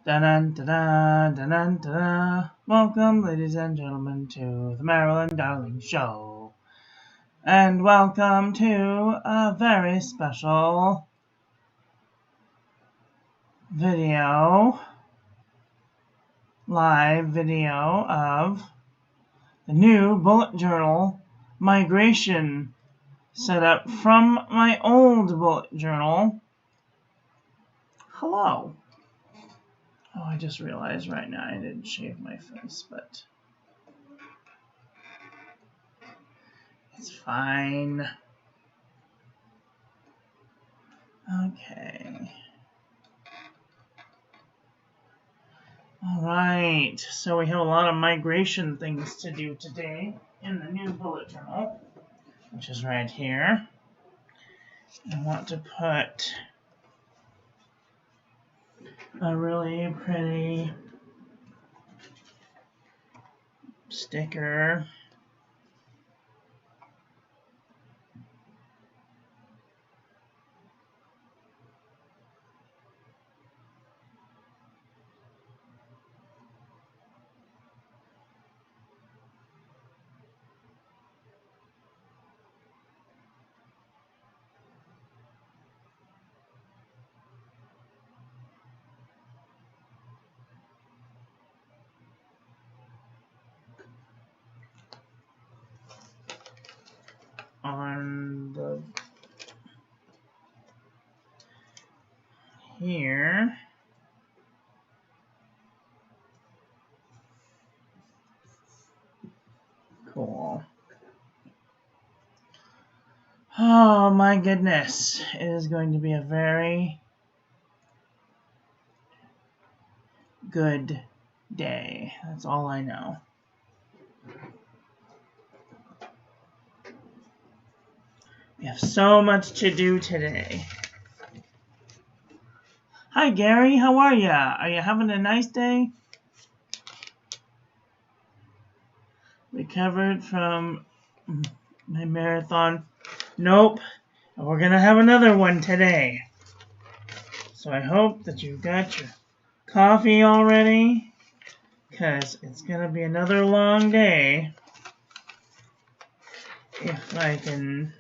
Da-da-da-da-da-da-da. Welcome, ladies and gentlemen, to the Marilyn Darling Show. And welcome to a very special live video of the new bullet journal migration setup from my old bullet journal. Hello. Oh, I just realized right now I didn't shave my face, but it's fine. Okay. Alright, so we have a lot of migration things to do today in the new bullet journal, which is right here. I want to put a really pretty sticker on the here. Cool. Oh my goodness. It is going to be a very good day. That's all I know. We have so much to do today. Hi Gary, how are ya? Are you having a nice day? Recovered from my marathon? Nope. We're gonna have another one today. So I hope that you've got your coffee already, because it's gonna be another long day. If I can...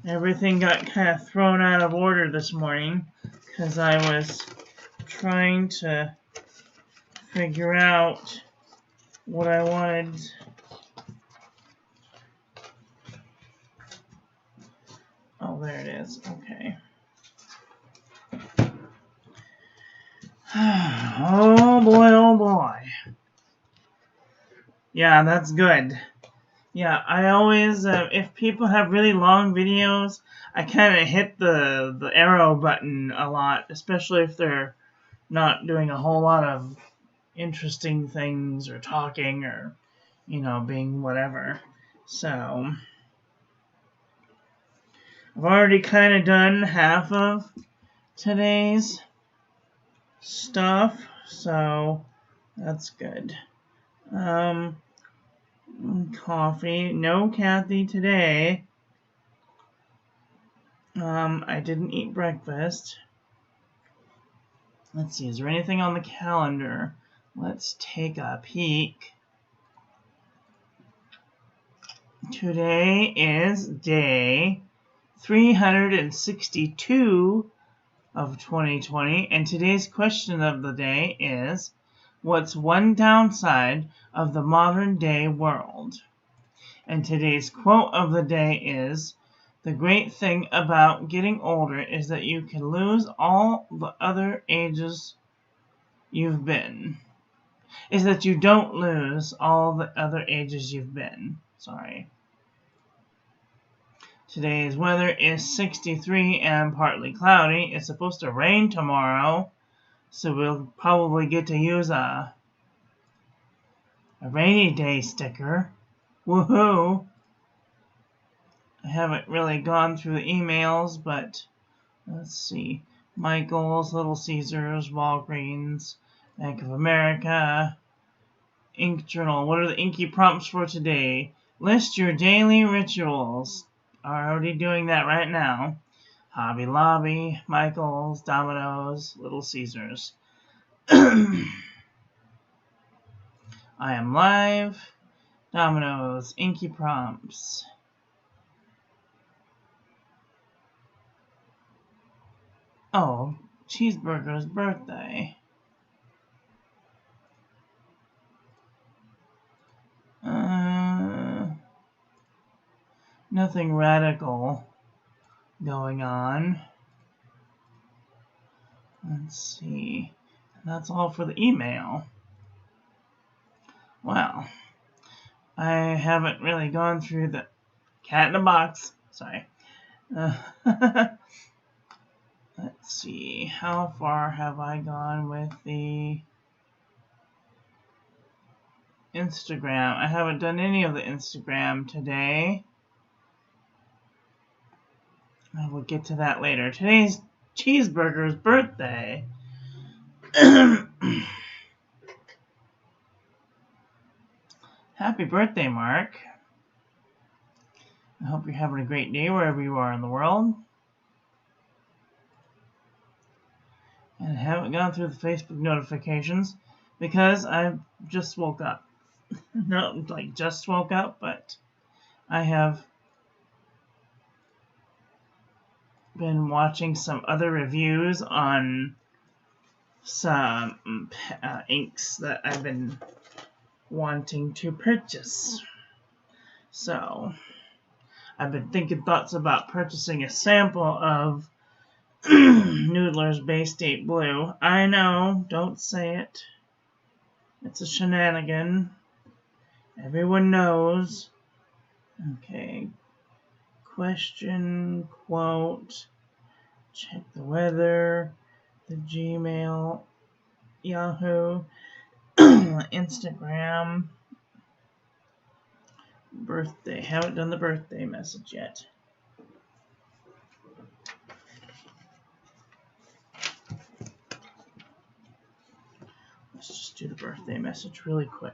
Everything got kind of thrown out of order this morning because I was trying to figure out what I wanted. Oh, there it is. Okay. Oh boy, oh boy. Yeah, that's good. Yeah, I always, if people have really long videos, I kind of hit the arrow button a lot, especially if they're not doing a whole lot of interesting things or talking or, you know, being whatever. So, I've already kind of done half of today's stuff, so that's good. Coffee. No Kathy today. I didn't eat breakfast. Let's see, is there anything on the calendar? Let's take a peek. Today is day 362 of 2020, and today's question of the day is, what's one downside of the modern day world? And today's quote of the day is, the great thing about getting older is that you can lose all the other ages you've been. Is that you don't lose all the other ages you've been. Sorry. Today's weather is 63 and partly cloudy. It's supposed to rain tomorrow, so we'll probably get to use a rainy day sticker. Woohoo! I haven't really gone through the emails, but let's see. Michael's, Little Caesars, Walgreens, Bank of America, Ink Journal. What are the inky prompts for today? List your daily rituals. already doing that right now. Hobby Lobby, Michael's, Domino's, Little Caesars. I am live. Domino's, Inky Prompts. Oh, Cheeseburger's birthday. Nothing radical going on. Let's see. That's all for the email. Well, I haven't really gone through the cat in a box. Sorry. Let's see. How far have I gone with the Instagram? I haven't done any of the Instagram today. I will get to that later. Today's Cheeseburger's birthday. Happy birthday, Mark. I hope you're having a great day wherever you are in the world. And I haven't gone through the Facebook notifications because I just woke up. Not like just woke up, but I have been watching some other reviews on some inks that I've been wanting to purchase. So I've been thinking thoughts about purchasing a sample of Noodler's Bay State Blue. I know, don't say it. It's a shenanigan. Everyone knows. Okay. Question, quote, check the weather, the Gmail, Yahoo, Instagram, birthday. Haven't done the birthday message yet. Let's just do the birthday message really quick.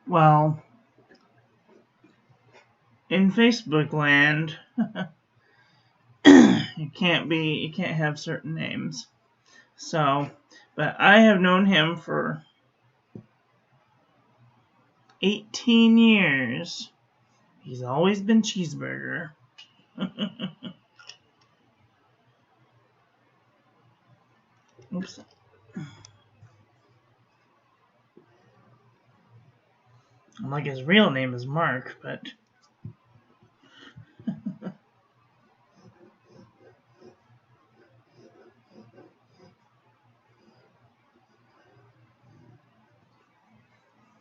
Well, in Facebook land, you can't have certain names. So, but I have known him for 18 years. He's always been Cheeseburger. Oops. Like his real name is Mark, but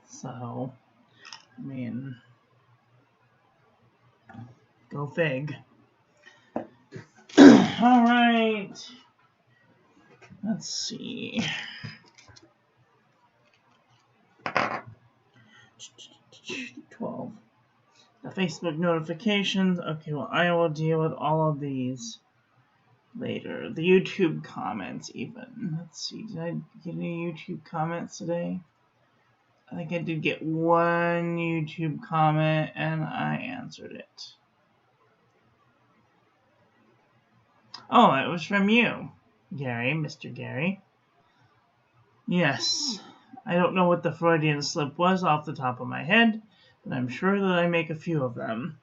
so, I mean, go fig. All right. Let's see. $12. The Facebook notifications. Okay, well, I will deal with all of these later. The YouTube comments, even. Let's see. Did I get any YouTube comments today? I think I did get one YouTube comment, and I answered it. Oh, it was from you, Gary, Mr. Gary. Yes. I don't know what the Freudian slip was off the top of my head, but I'm sure that I make a few of them.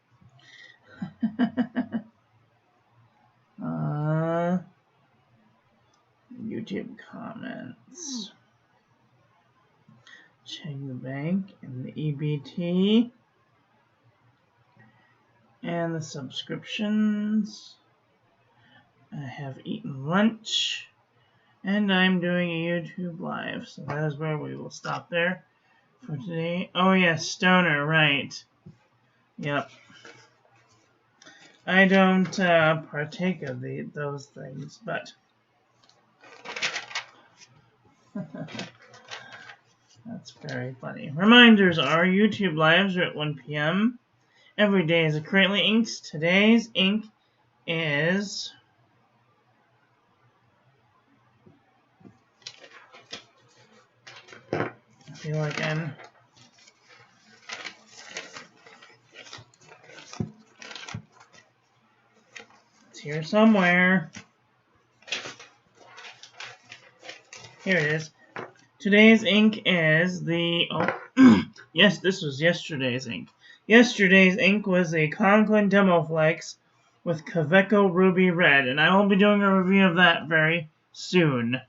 YouTube comments. Check the bank and the EBT and the subscriptions. I have eaten lunch and I'm doing a YouTube live, so that is where we will stop there for today. Oh yes, Stoner, right. Yep. I don't partake of those things, but that's very funny. Reminders are YouTube lives are at 1 p.m. Every day is currently inked. Today's ink is I feel like it's here somewhere. Here it is. Today's ink is the yes, this was yesterday's ink. Yesterday's ink was the Conklin Demoflex with Kaveco Ruby Red, and I will be doing a review of that very soon.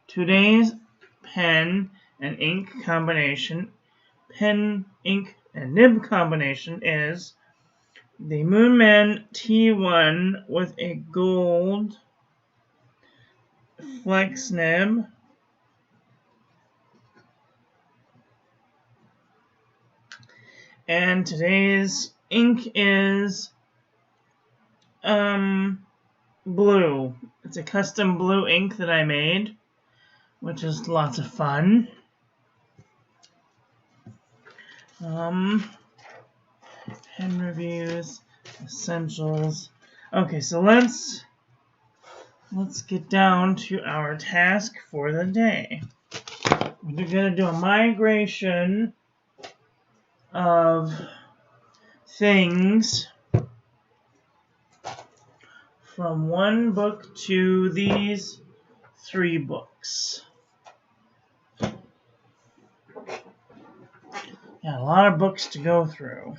Today's pen and ink combination, pen, ink, and nib combination is the Moonman T1 with a gold flex nib. And today's ink is blue. It's a custom blue ink that I made, which is lots of fun. Pen reviews, essentials. Okay, so let's get down to our task for the day. We're gonna do a migration of things from one book to these 3 books. Yeah, a lot of books to go through.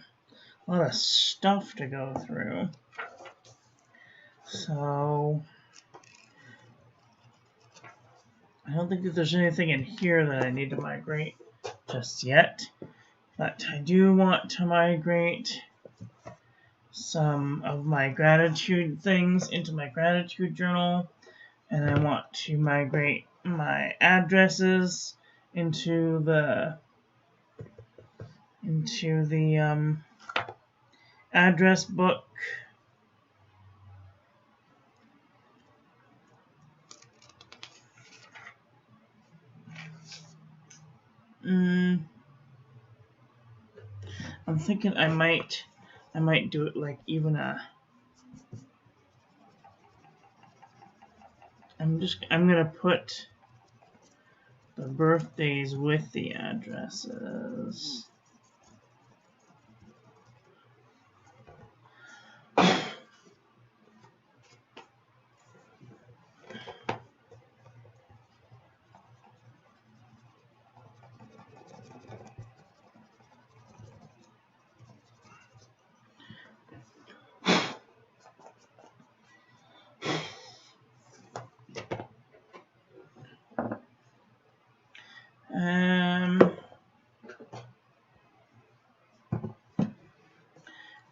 A lot of stuff to go through. So I don't think that there's anything in here that I need to migrate just yet. But I do want to migrate some of my gratitude things into my gratitude journal. And I want to migrate my addresses into the address book. I'm thinking I might do it like even I'm gonna put the birthdays with the addresses.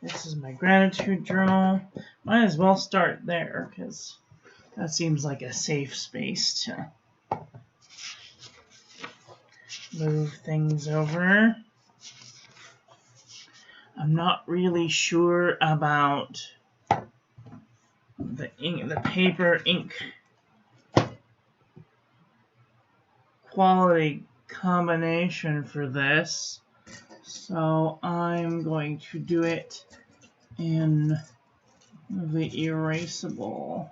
This is my gratitude journal. Might as well start there because that seems like a safe space to move things over. I'm not really sure about the paper ink quality combination for this, so I'm going to do it in the erasable.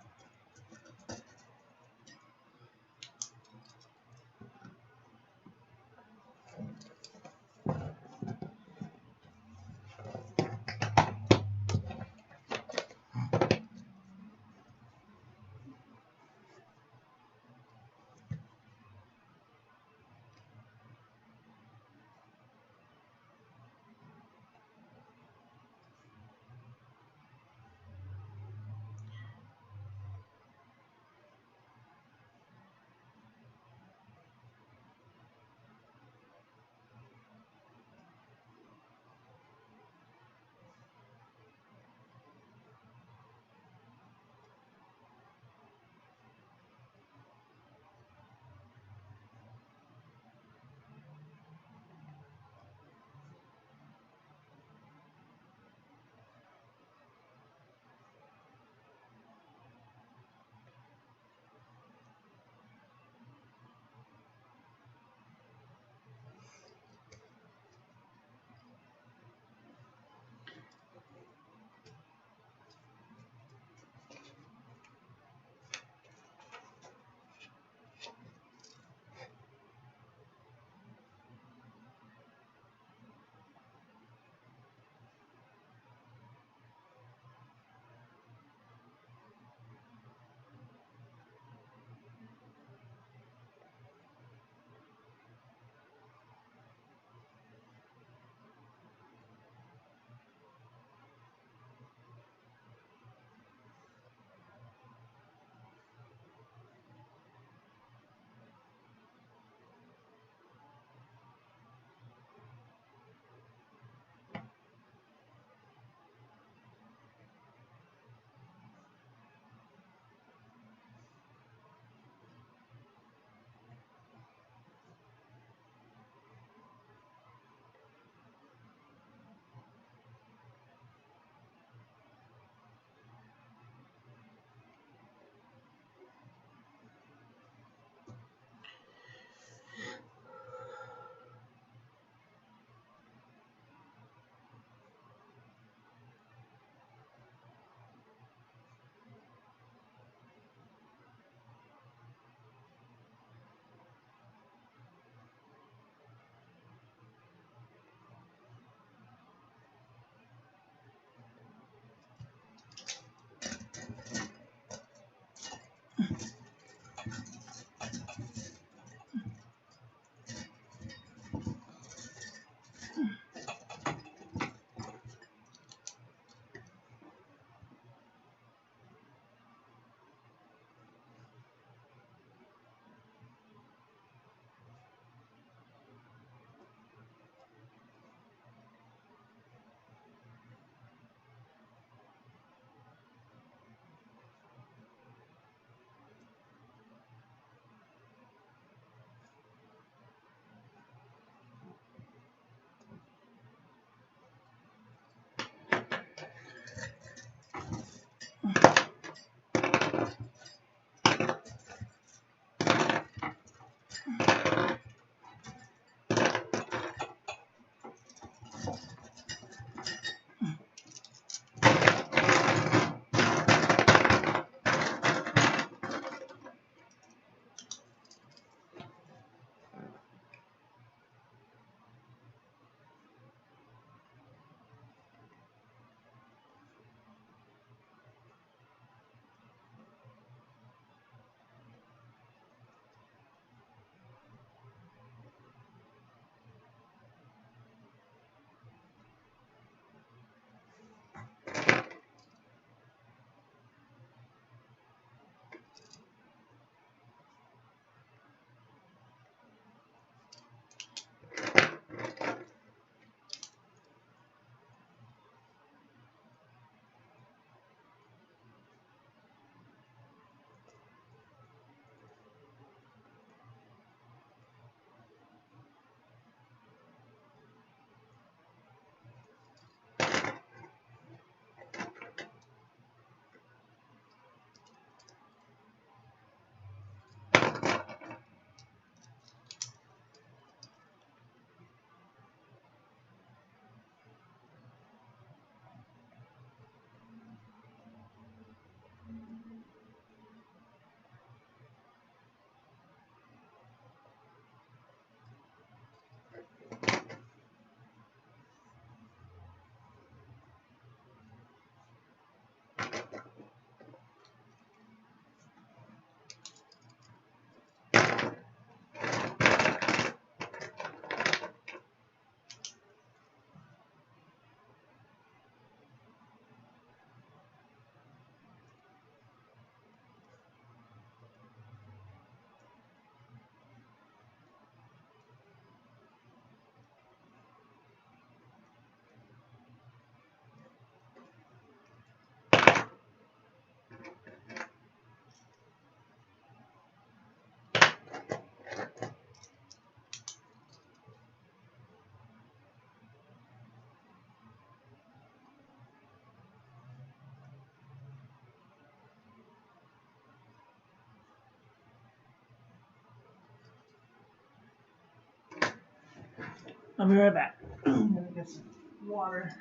I'll be right back. I'm gonna get some water.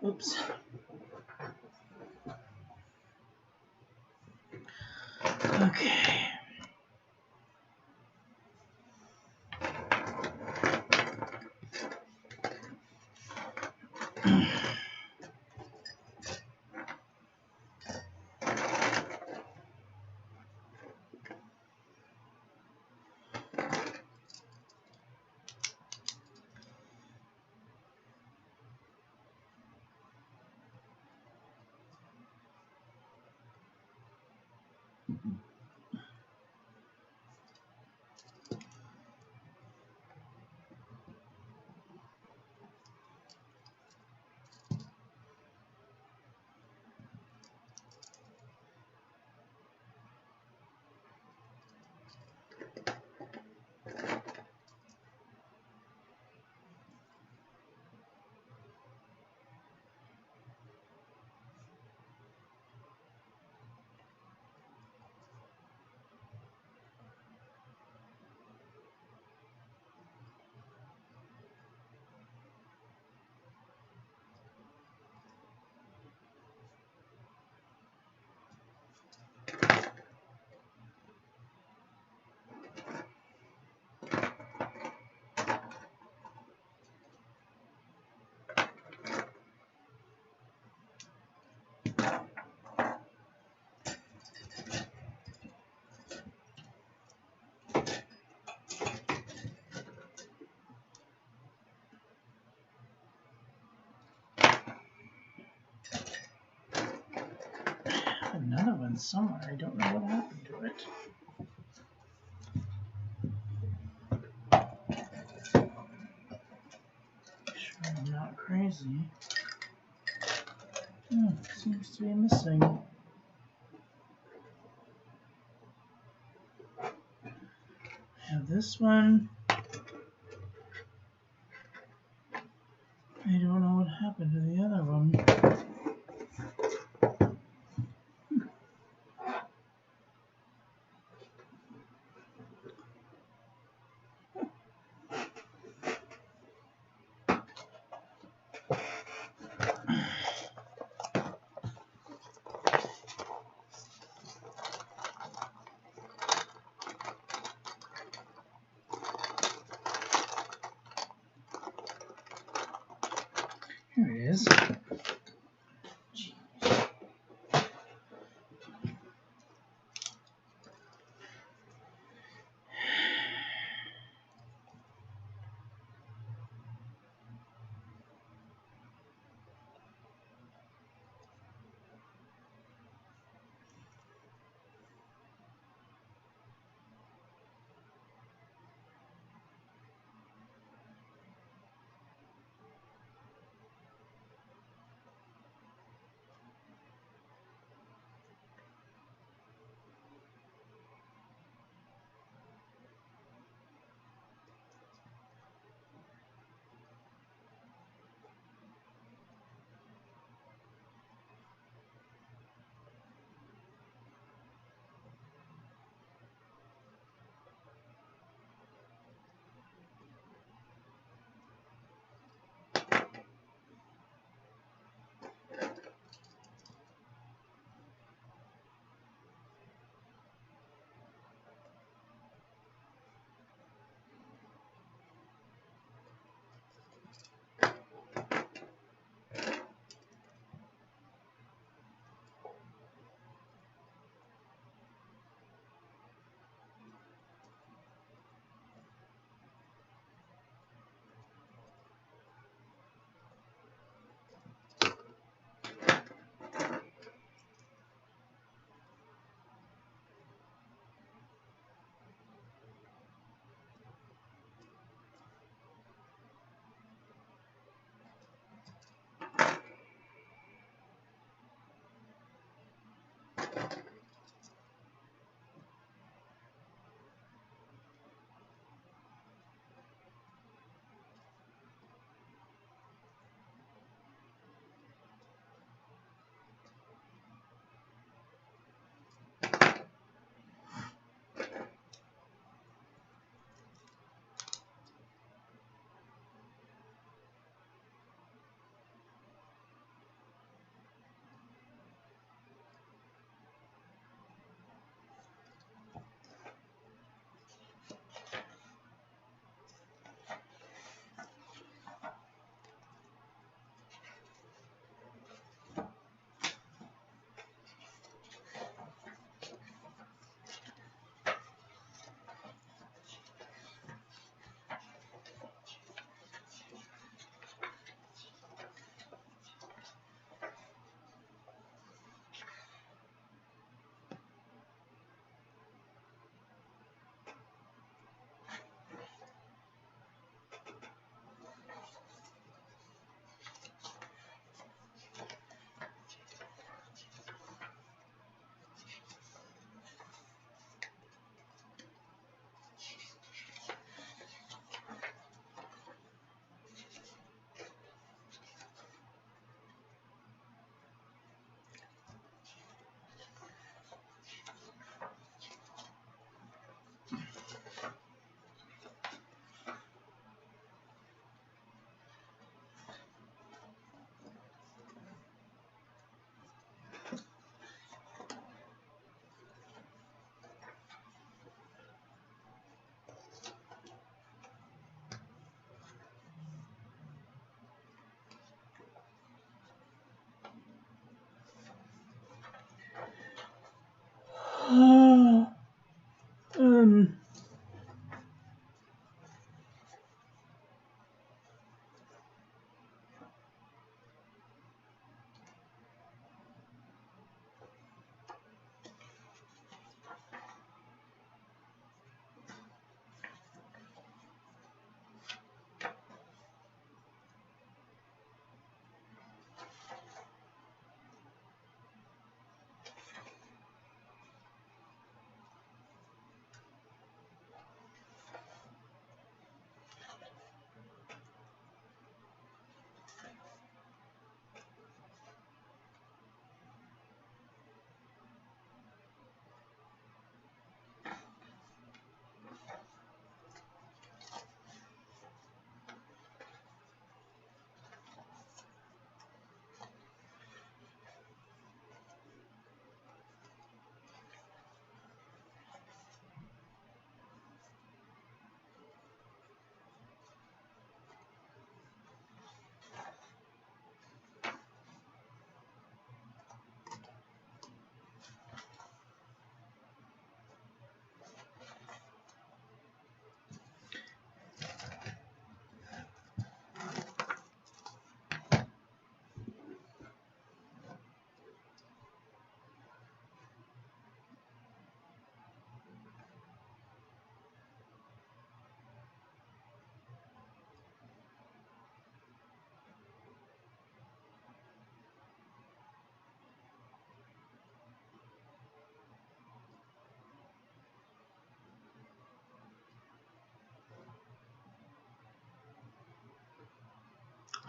Oops. Okay. Another one somewhere. I don't know what happened to it. Sure, I'm not crazy. Seems to be missing. I have this one. I don't know what happened to the other one. Here it is.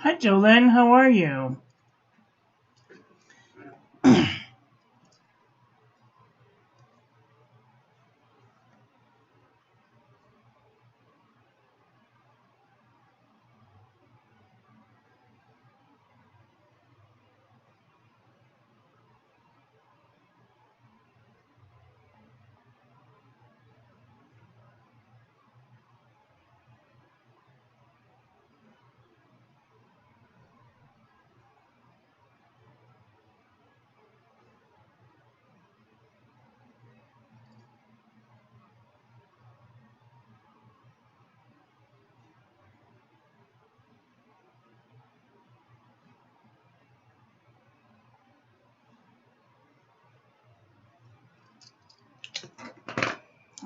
Hi, Jolene. How are you?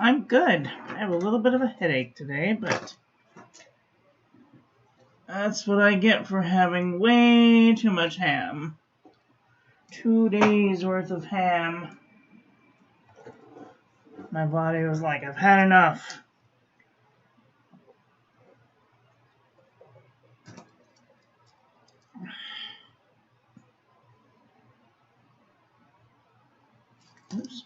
I'm good. I have a little bit of a headache today, but that's what I get for having way too much ham. 2 days worth of ham. My body was like, I've had enough. Oops.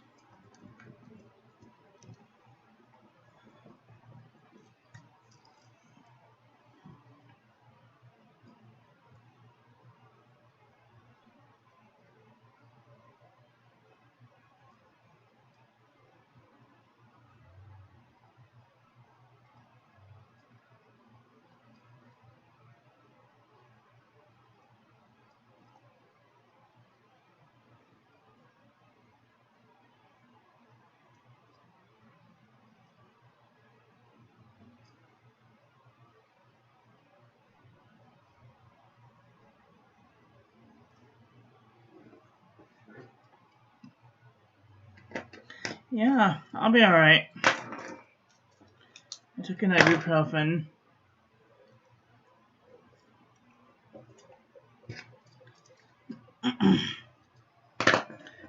Yeah, I'll be alright. I took an ibuprofen.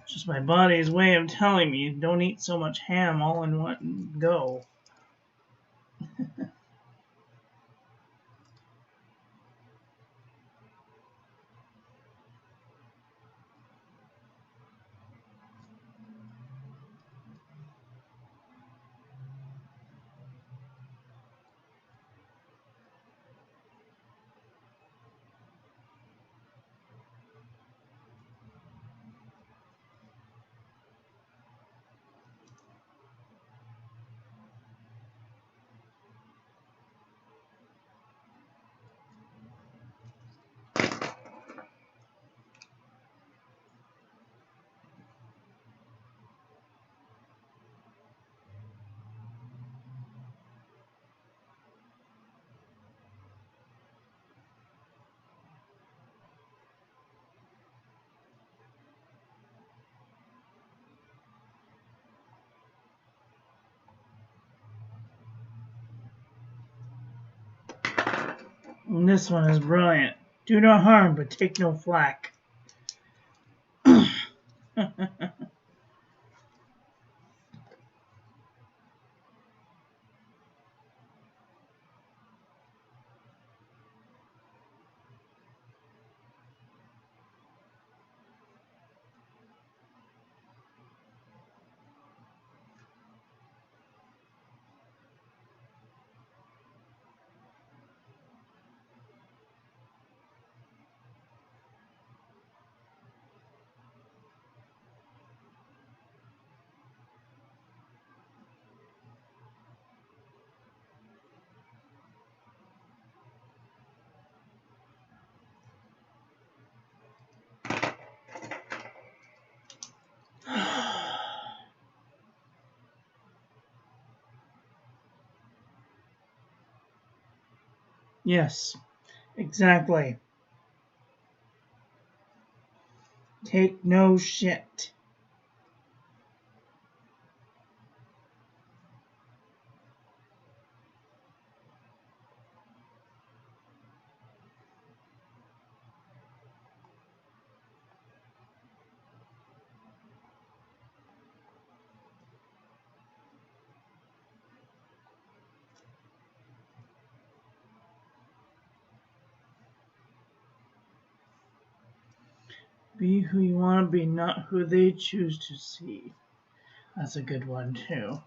Just my body's way of telling me don't eat so much ham all in one go. And this one is brilliant. Do no harm, but take no flack. Yes, exactly. Take no shit. Be who you want to be, not who they choose to see. That's a good one, too.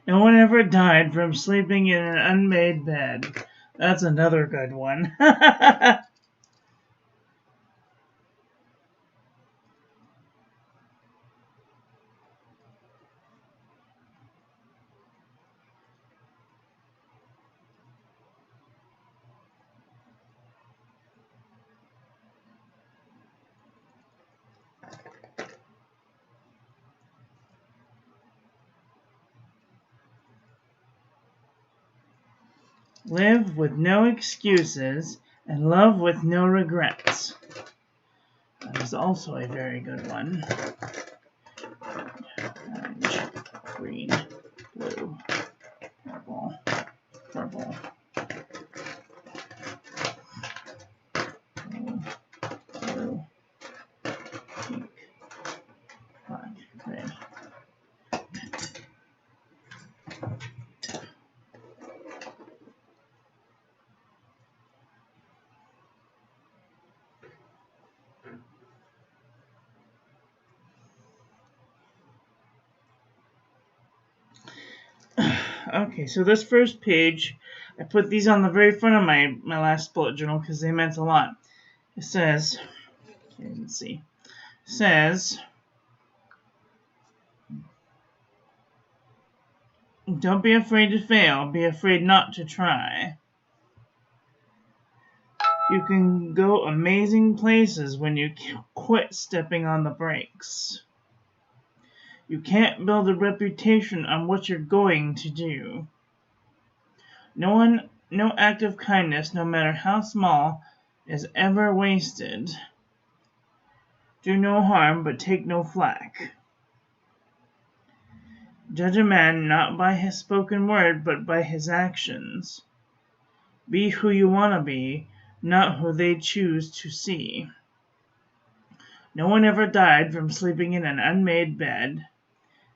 No one ever died from sleeping in an unmade bed. That's another good one. Live with no excuses and love with no regrets. That is also a very good one. Orange, green, blue, purple, purple, blue, pink, black, red. Okay, so this first page, I put these on the very front of my last bullet journal because they meant a lot. It says, can't even see, says, don't be afraid to fail, be afraid not to try. You can go amazing places when you quit stepping on the brakes. You can't build a reputation on what you're going to do. No act of kindness, no matter how small, is ever wasted. Do no harm, but take no flack. Judge a man not by his spoken word, but by his actions. Be who you want to be, not who they choose to see. No one ever died from sleeping in an unmade bed.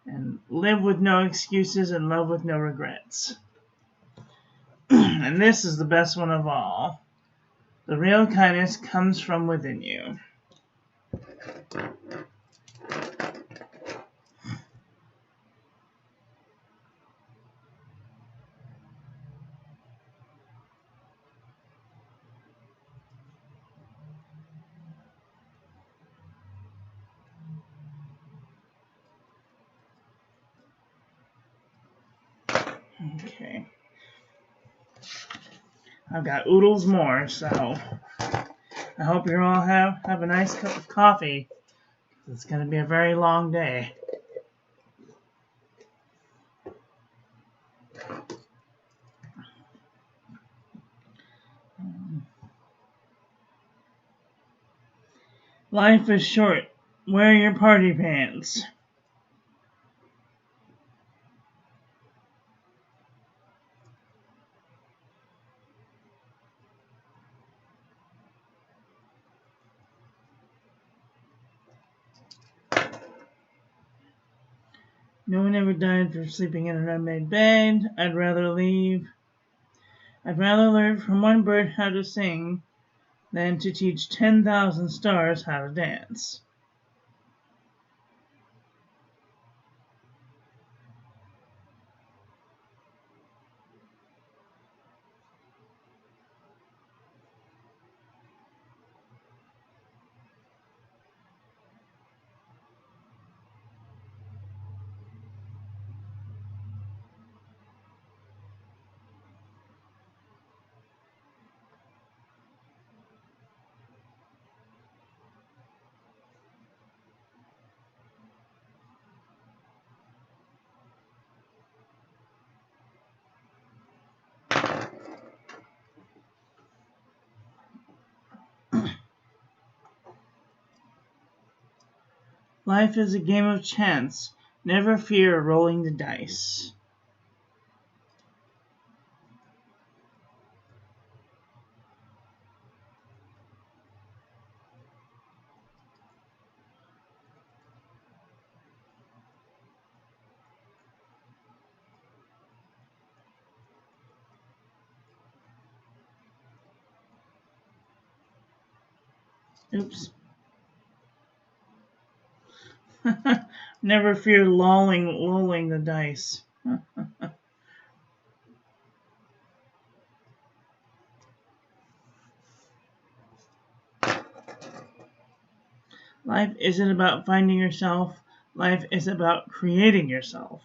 And live with no excuses and love with no regrets. And this is the best one of all. The real kindness comes from within you. Okay. I've got oodles more, so I hope you all have a nice cup of coffee. It's going to be a very long day. Life is short. Wear your party pants. No one ever died for sleeping in an unmade bed. I'd rather learn from one bird how to sing than to teach 10,000 stars how to dance. Life is a game of chance. Never fear rolling the dice. Oops. Never fear lolling the dice. Life isn't about finding yourself. Life is about creating yourself.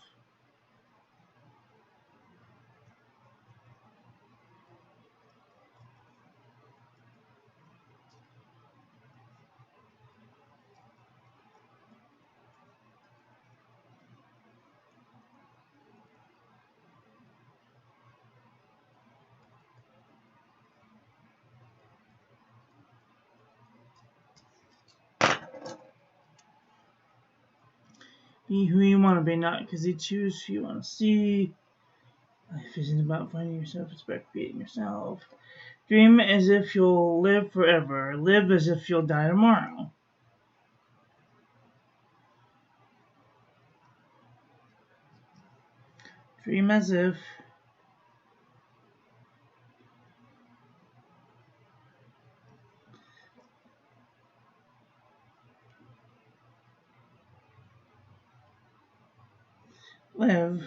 Be who you want to be, not because you choose who you want to see. Life isn't about finding yourself, it's about creating yourself. Dream as if you'll live forever. Live as if you'll die tomorrow. Dream as if. Live.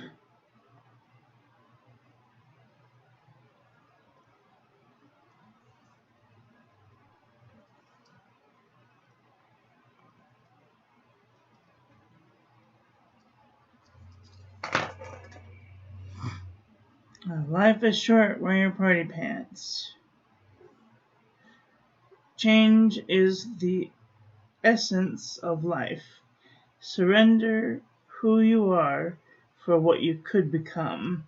Life is short, wear your party pants. Change is the essence of life. Surrender who you are for what you could become.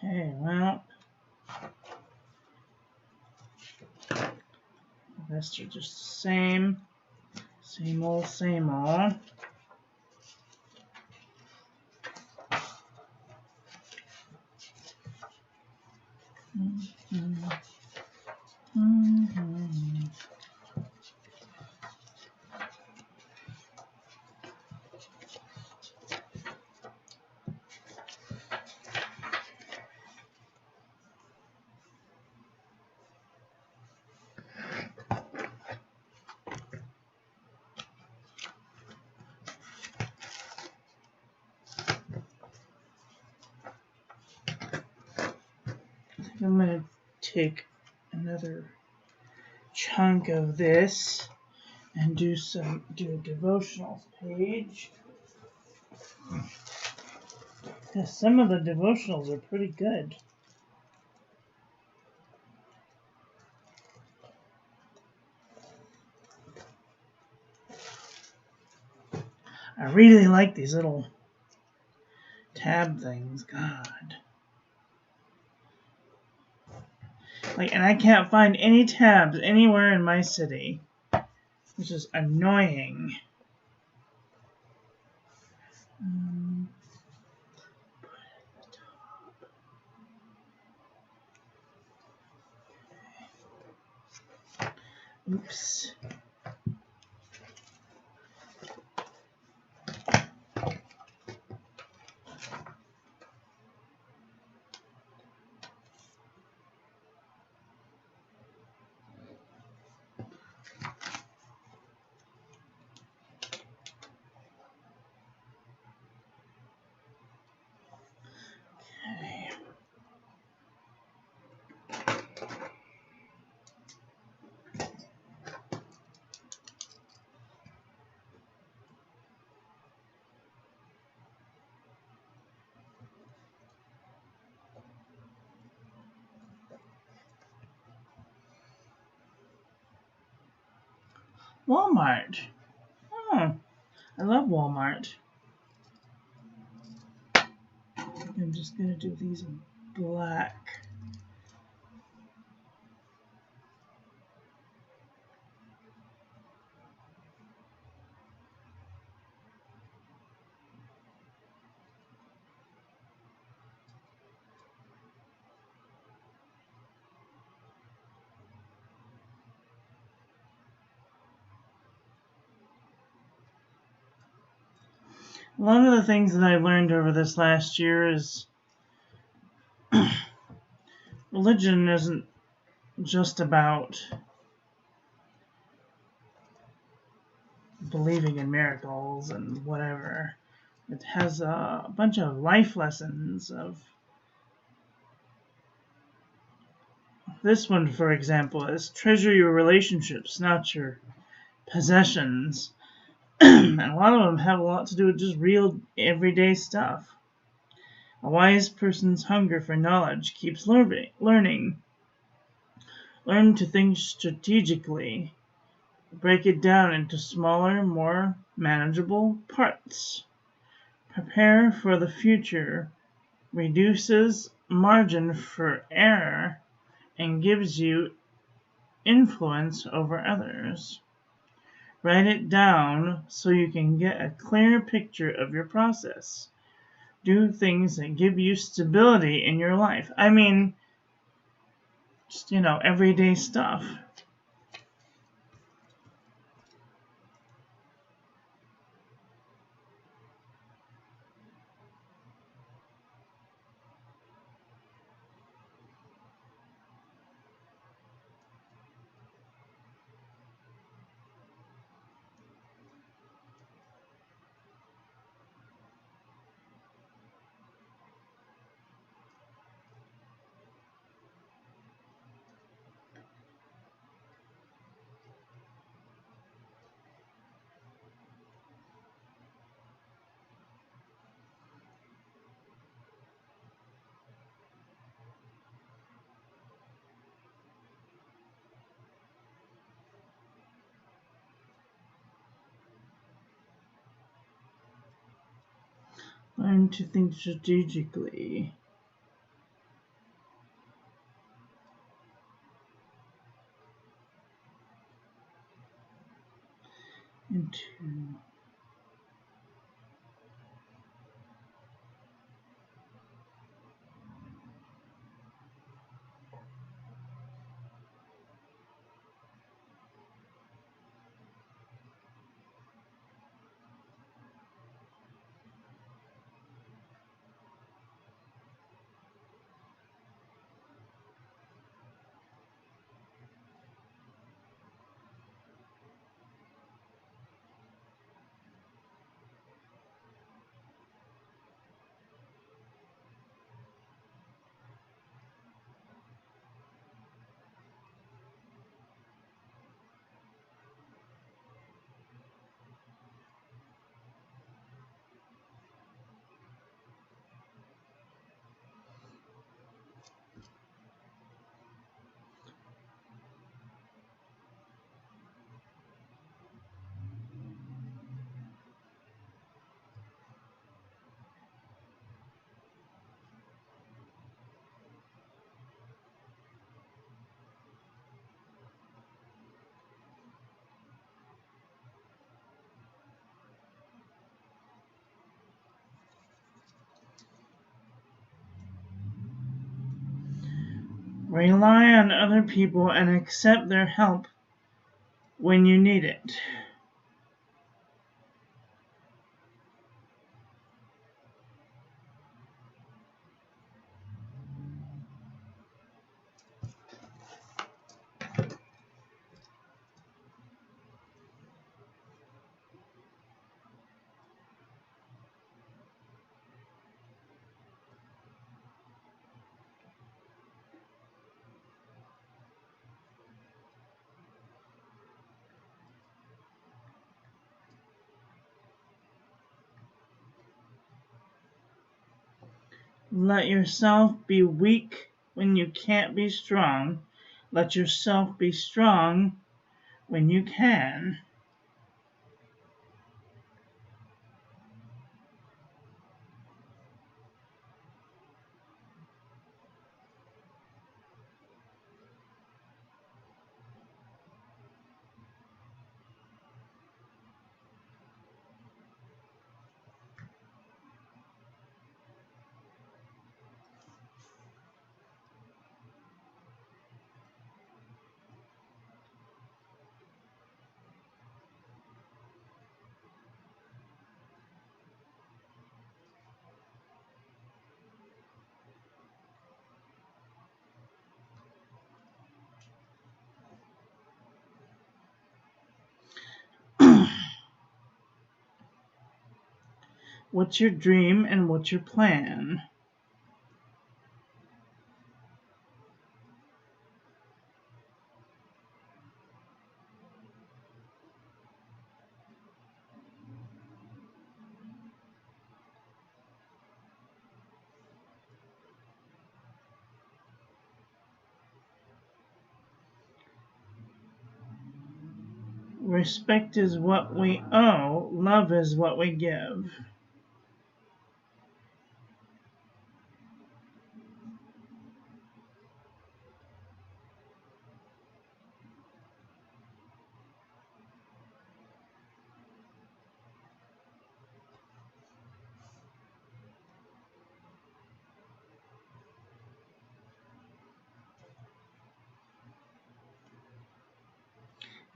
Okay, well, the rest are just the same. Same old, same old. I'm going to take another chunk of this and do a devotionals page. Because some of the devotionals are pretty good. I really like these little tab things. God. And I can't find any tabs anywhere in my city, which is annoying. Oops. Walmart. Oh, I love Walmart. I'm just going to do these in black. A lot of the things that I learned over this last year is religion isn't just about believing in miracles and whatever. It has a bunch of life lessons of this one, for example, is treasure your relationships, not your possessions. And a lot of them have a lot to do with just real everyday stuff. A wise person's hunger for knowledge keeps learning. Learn to think strategically. Break it down into smaller, more manageable parts. Prepare for the future. Reduces margin for error and gives you influence over others. Write it down so you can get a clear picture of your process. Do things that give you stability in your life. I mean, just, everyday stuff. Learn to think strategically. Into rely on other people and accept their help when you need it. Let yourself be weak when you can't be strong. Let yourself be strong when you can. What's your dream and what's your plan? Respect is what we owe. Love is what we give.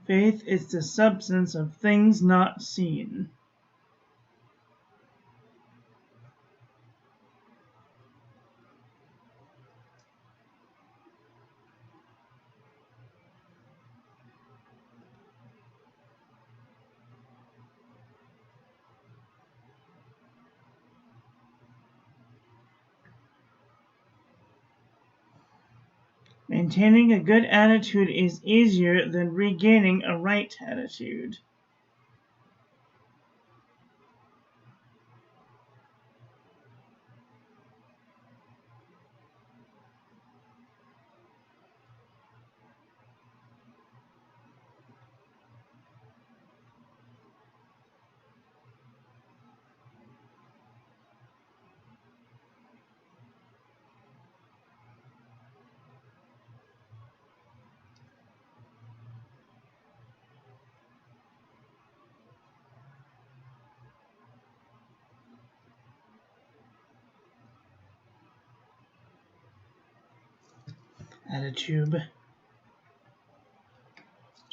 Faith is the substance of things not seen. Maintaining a good attitude is easier than regaining a right attitude. Attitude.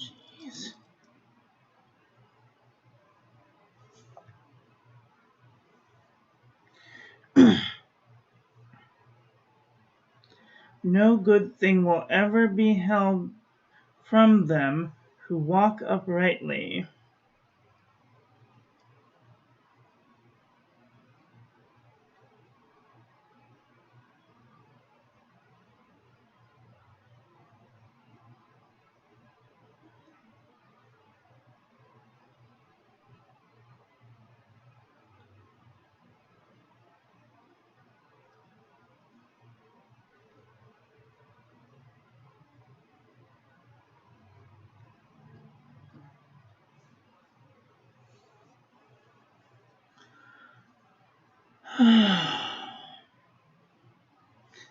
Jeez. No good thing will ever be held from them who walk uprightly.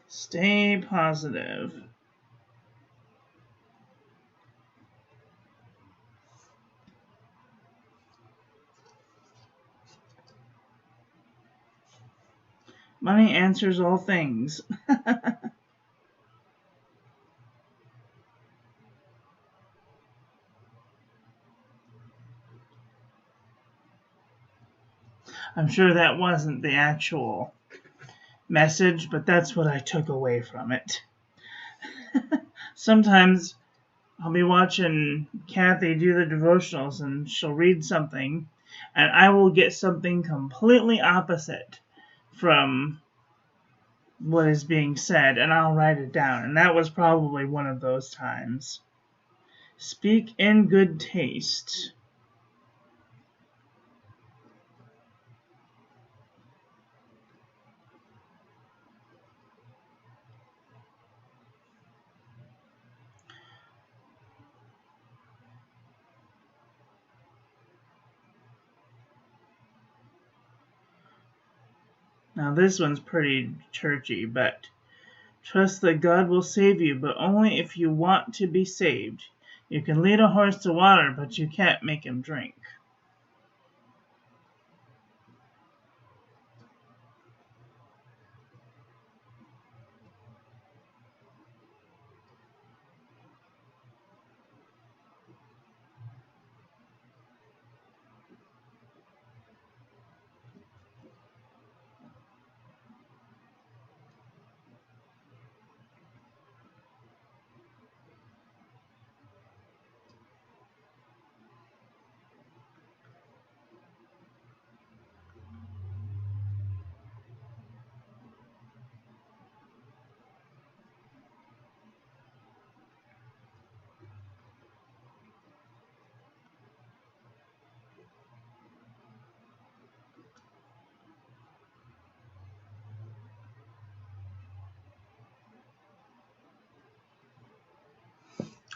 Stay positive. Money answers all things. I'm sure that wasn't the actual message, but that's what I took away from it. Sometimes I'll be watching Kathy do the devotionals and she'll read something and I will get something completely opposite from what is being said and I'll write it down. And that was probably one of those times. Speak in good taste. Now this one's pretty churchy, but trust that God will save you, but only if you want to be saved. You can lead a horse to water, but you can't make him drink.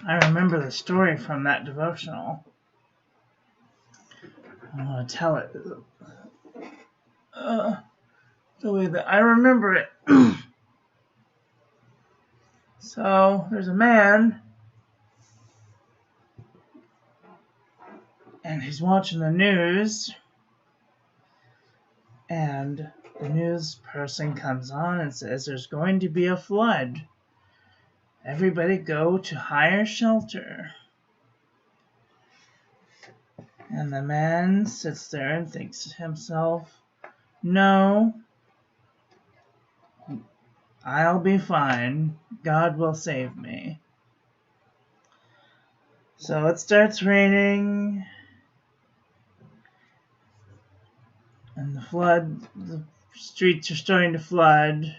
I remember the story from that devotional. I'm going to tell it the way that I remember it. So, there's a man, and he's watching the news, and the news person comes on and says there's going to be a flood. Everybody go to higher shelter. And the man sits there and thinks to himself, no, I'll be fine. God will save me. So it starts raining, and the streets are starting to flood,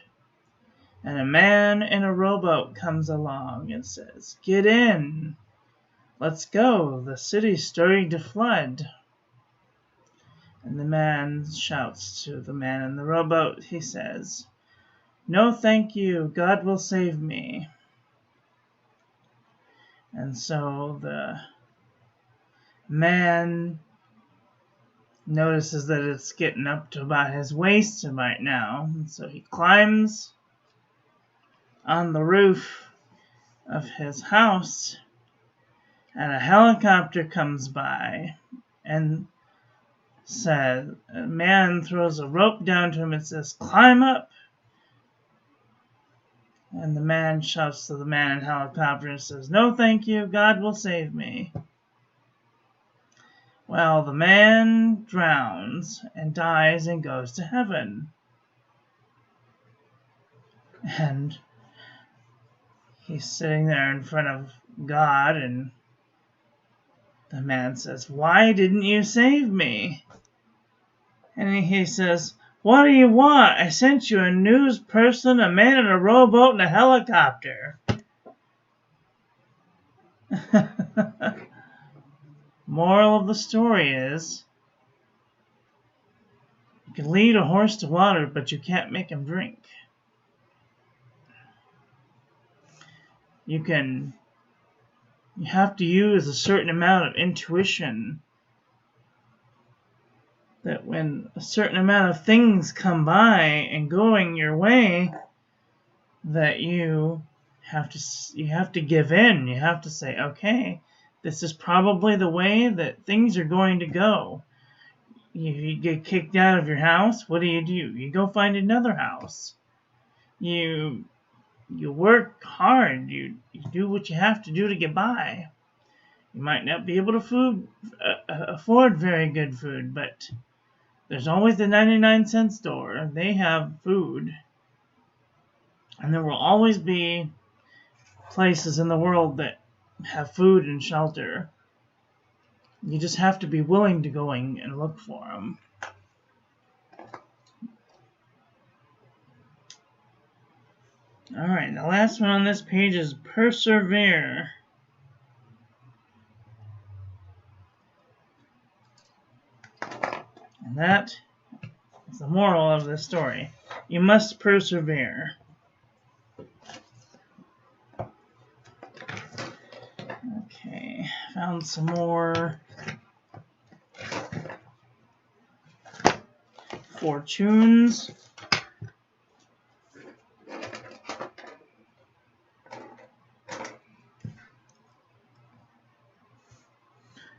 and a man in a rowboat comes along and says, get in, let's go, the city's starting to flood. And the man shouts to the man in the rowboat, he says, no thank you, God will save me. And so the man notices that it's getting up to about his waist right now. And so he climbs on the roof of his house, and a helicopter comes by and says, a man throws a rope down to him and says, climb up. And the man shouts to the man in the helicopter and says, no thank you, God will save me. Well, the man drowns and dies and goes to heaven. And he's sitting there in front of God, and the man says, why didn't you save me? And he says, what do you want? I sent you a news person, a man in a rowboat, and a helicopter. Moral of the story is, you can lead a horse to water, but you can't make him drink. You have to use a certain amount of intuition, that when a certain amount of things come by and going your way, that you have to give in. You have to say, okay, this is probably the way that things are going to go. You get kicked out of your house, what do? You go find another house. You work hard. You do what you have to do to get by. You might not be able to afford very good food, but There's always the 99-cent store. They have food. And there will always be places in the world that have food and shelter. You just have to be willing to go and look for them. Alright, the last one on this page is persevere. And that is the moral of this story. You must persevere. Okay, found some more fortunes.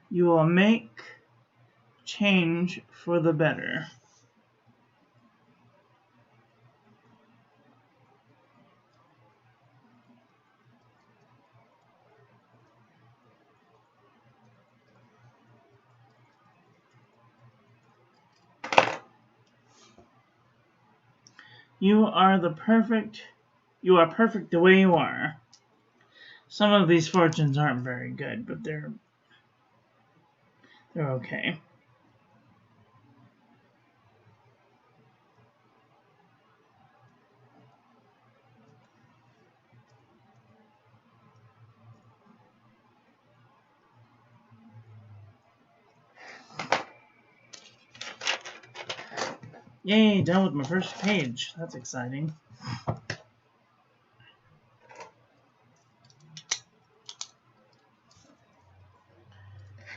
You will make change for the better. You are perfect the way you are. Some of these fortunes aren't very good, but they're okay. Yay, done with my first page. That's exciting.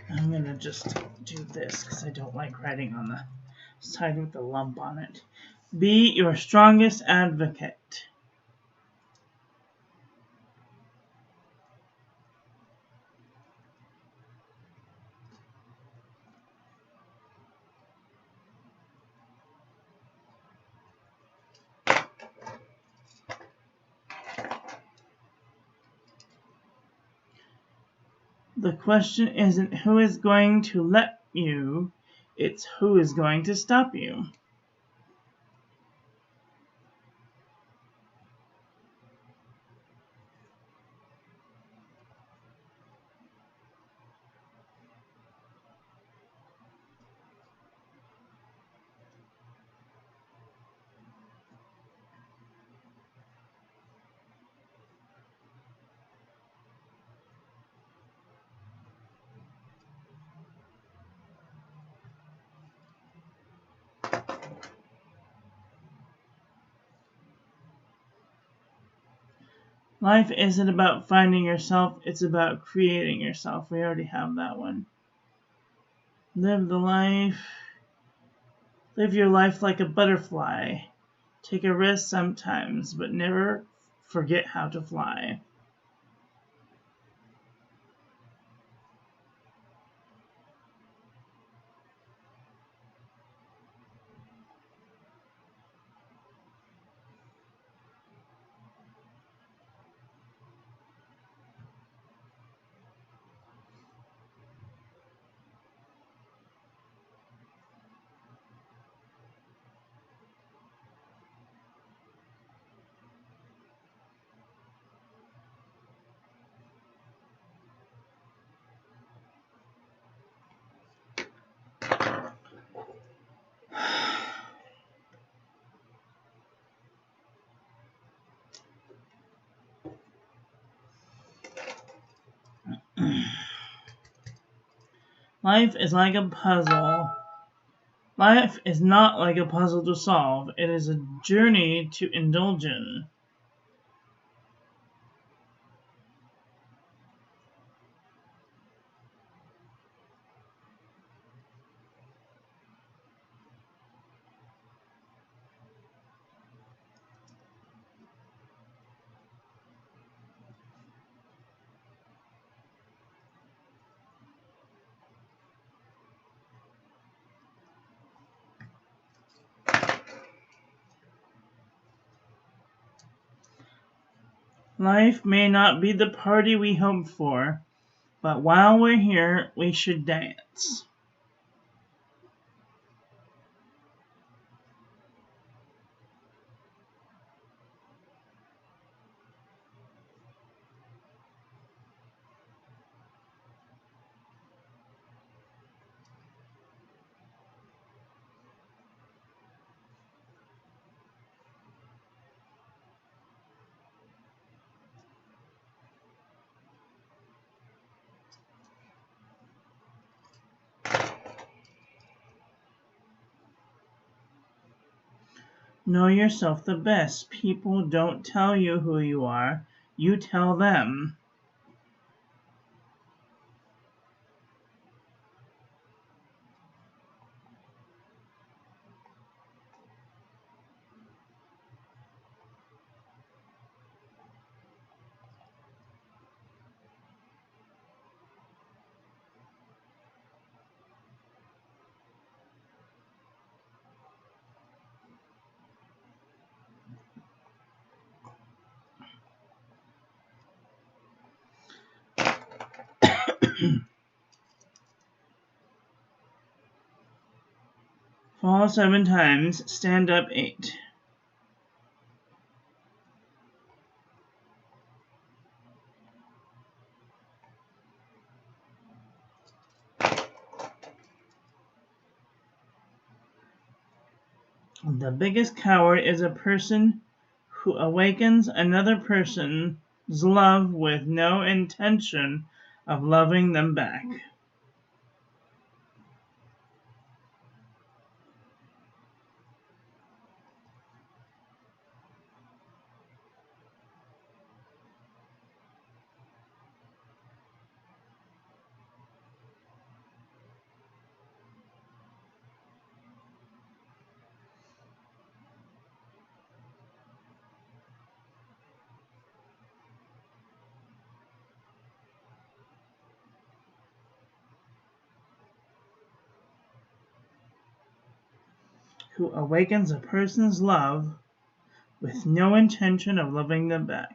I'm going to just do this because I don't like writing on the side with the lump on it. Be your strongest advocate. The question isn't who is going to let you, it's who is going to stop you. Life isn't about finding yourself, it's about creating yourself. We already have that one. Live your life like a butterfly. Take a risk sometimes, but never forget how to fly. Life is like a puzzle. Life is not like a puzzle to solve. It is a journey to indulge in. Life may not be the party we hoped for, but while we're here, we should dance. Know yourself the best. People don't tell you who you are. You tell them. Fall 7 times, stand up 8. The biggest coward is a person who awakens another person's love with no intention of loving them back. Who awakens a person's love with no intention of loving them back.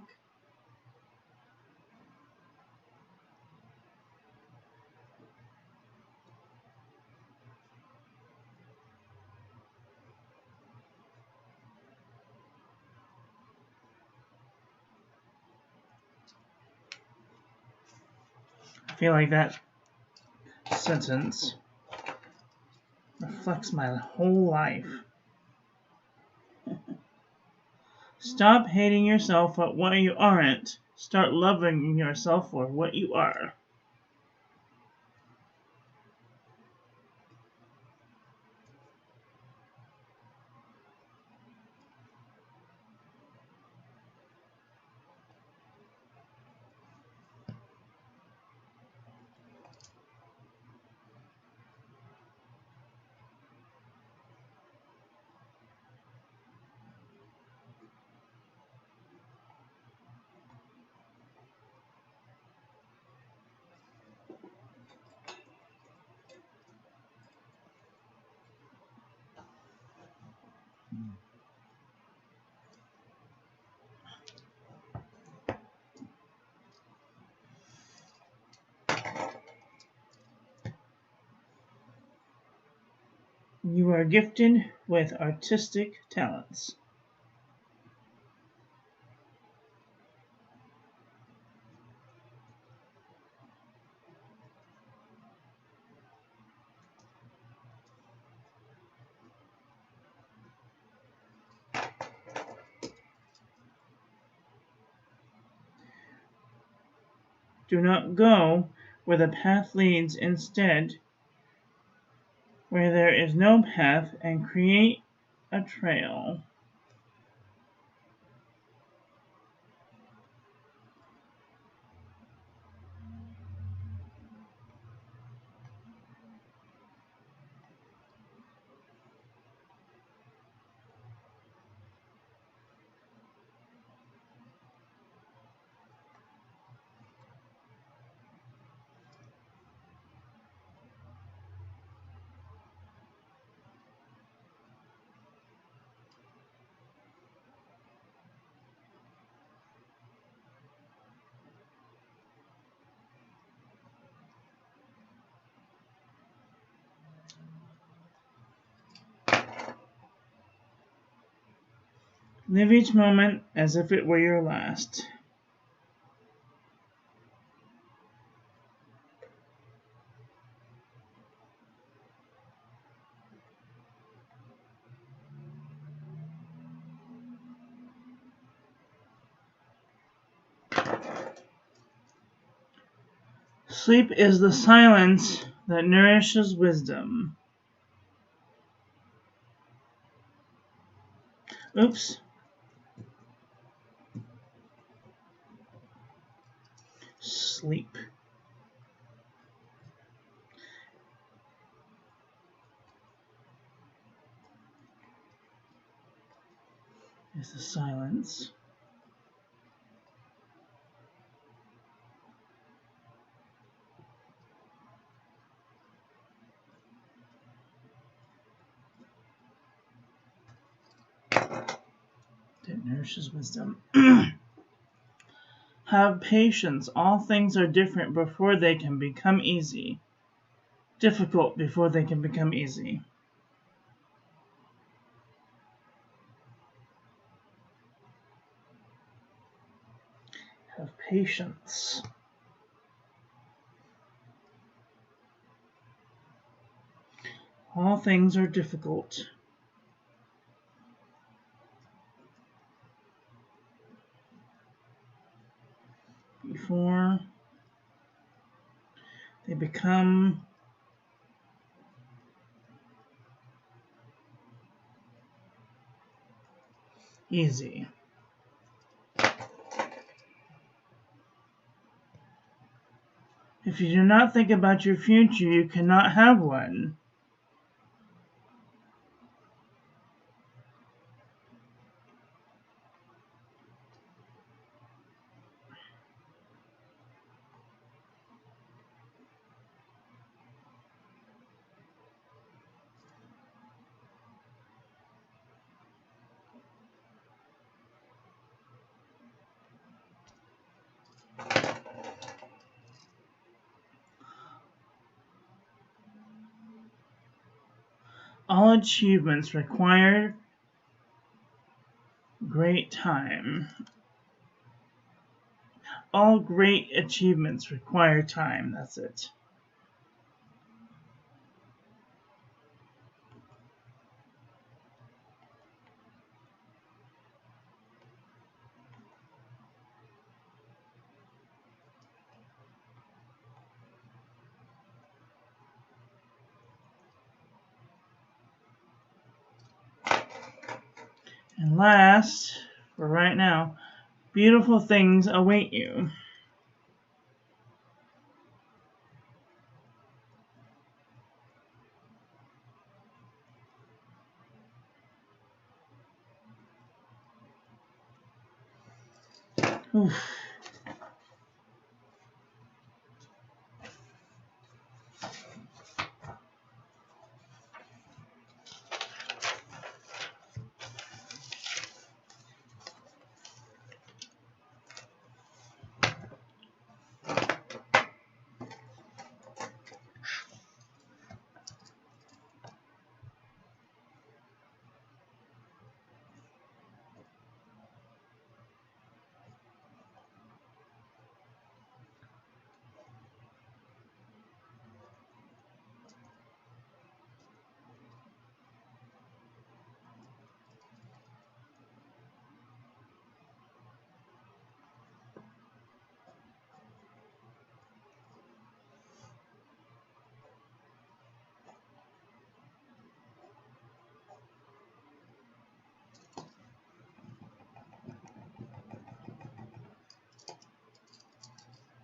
I feel like that sentence reflects my whole life. Stop hating yourself for what you aren't. Start loving yourself for what you are. You are gifted with artistic talents. Do not go where the path leads, instead, where there is no path, and create a trail. Live each moment as if it were your last. Sleep is the silence that nourishes wisdom. Oops. Sleep. Is the silence. That nourishes wisdom. Have patience. All things are different before they can become easy. Difficult before they can become easy. Have patience. All things are difficult. Before they become easy. If you do not think about your future, you cannot have one. All achievements require great time. All great achievements require time. That's it. And last, for right now, beautiful things await you. Oof.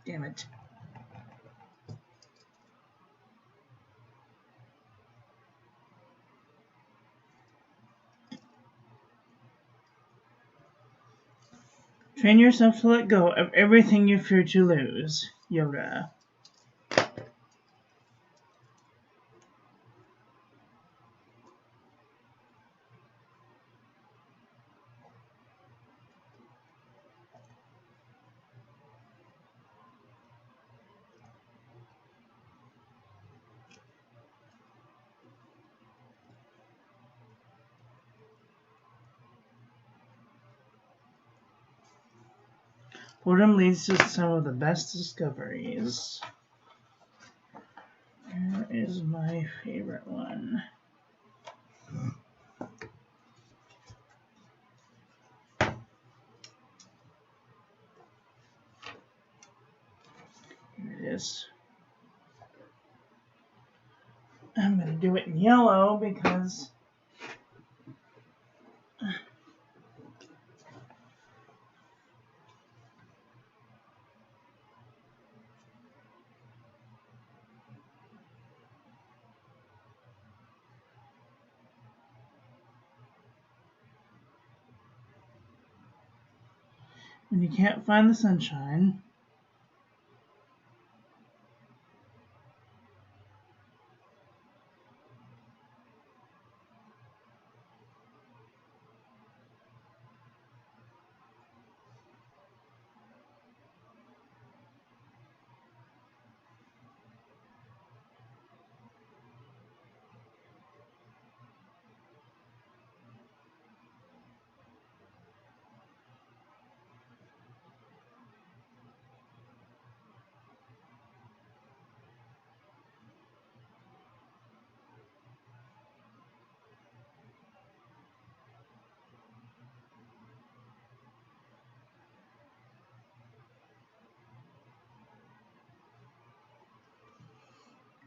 Damn it. Train yourself to let go of everything you fear to lose. Yoga. Boredom leads to some of the best discoveries. Where is my favorite one? Here it is. I'm going to do it in yellow because When you can't find the sunshine,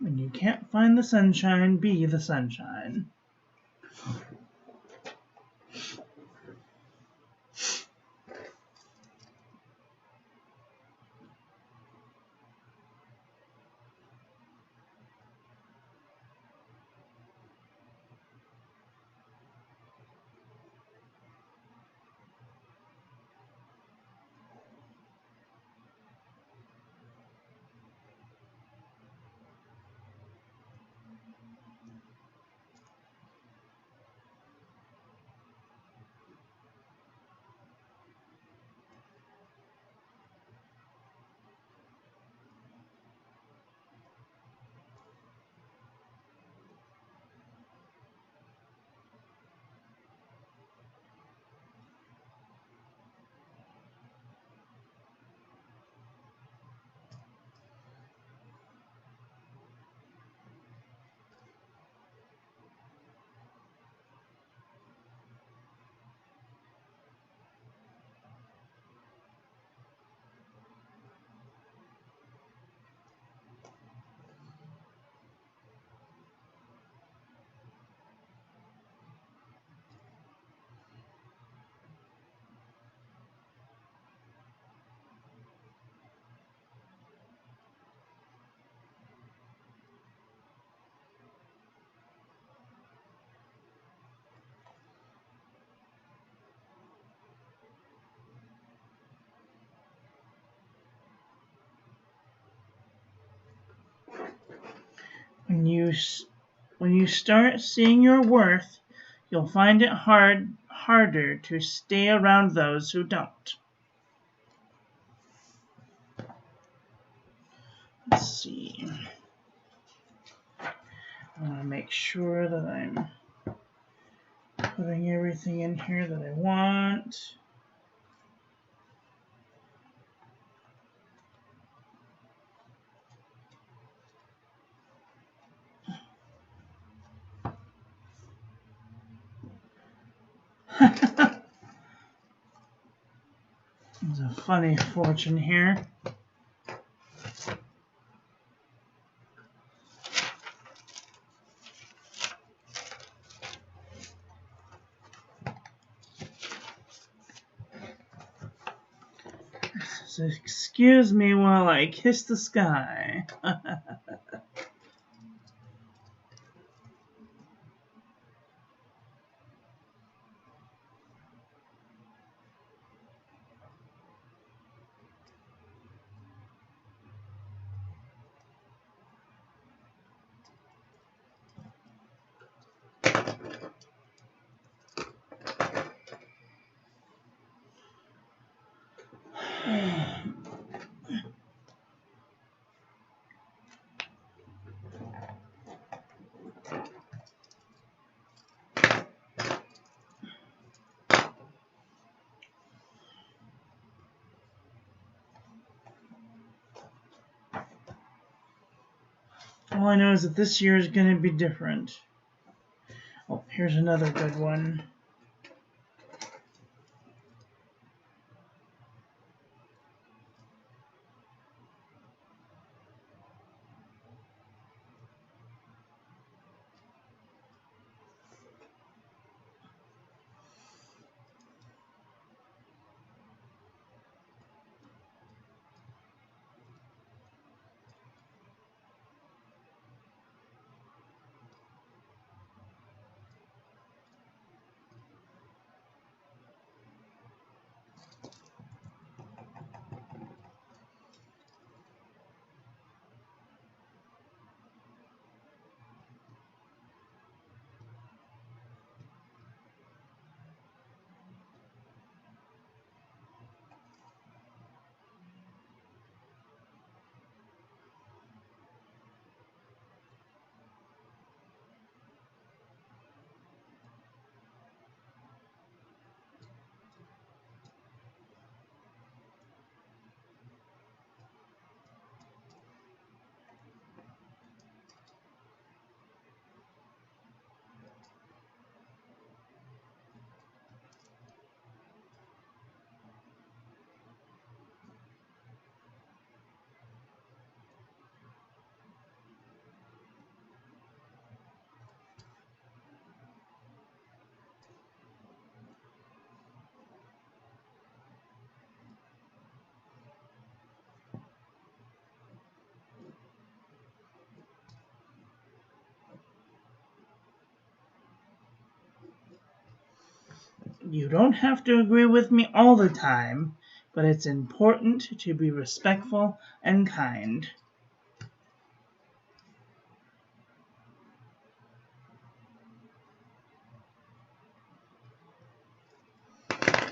when you can't find the sunshine, be the sunshine. When you start seeing your worth, you'll find it harder to stay around those who don't. Let's see. I want to make sure that I'm putting everything in here that I want. There's a funny fortune here. So excuse me while I kiss the sky. All I know is that this year is going to be different. Oh, here's another good one. You don't have to agree with me all the time, but it's important to be respectful and kind.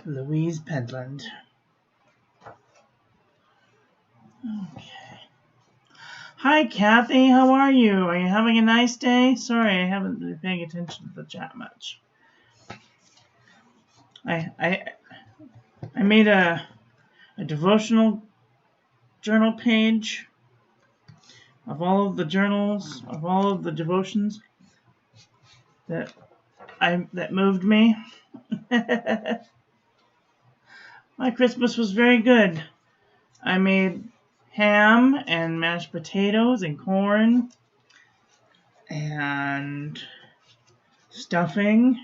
Louise Pedland. Okay. Hi, Kathy. How are you? Are you having a nice day? Sorry, I haven't been paying attention to the chat much. I made a devotional journal page of all of the journals, of all of the devotions that moved me. My Christmas was very good. I made ham and mashed potatoes and corn and stuffing,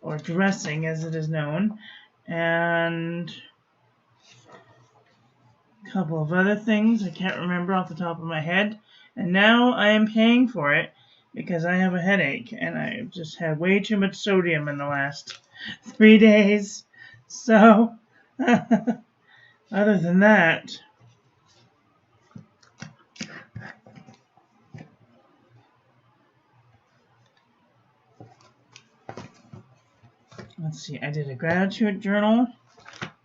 or dressing as it is known, and a couple of other things I can't remember off the top of my head. And now I am paying for it because I have a headache and I just had way too much sodium in the last 3 days. So, other than that, let's see, I did a gratitude journal,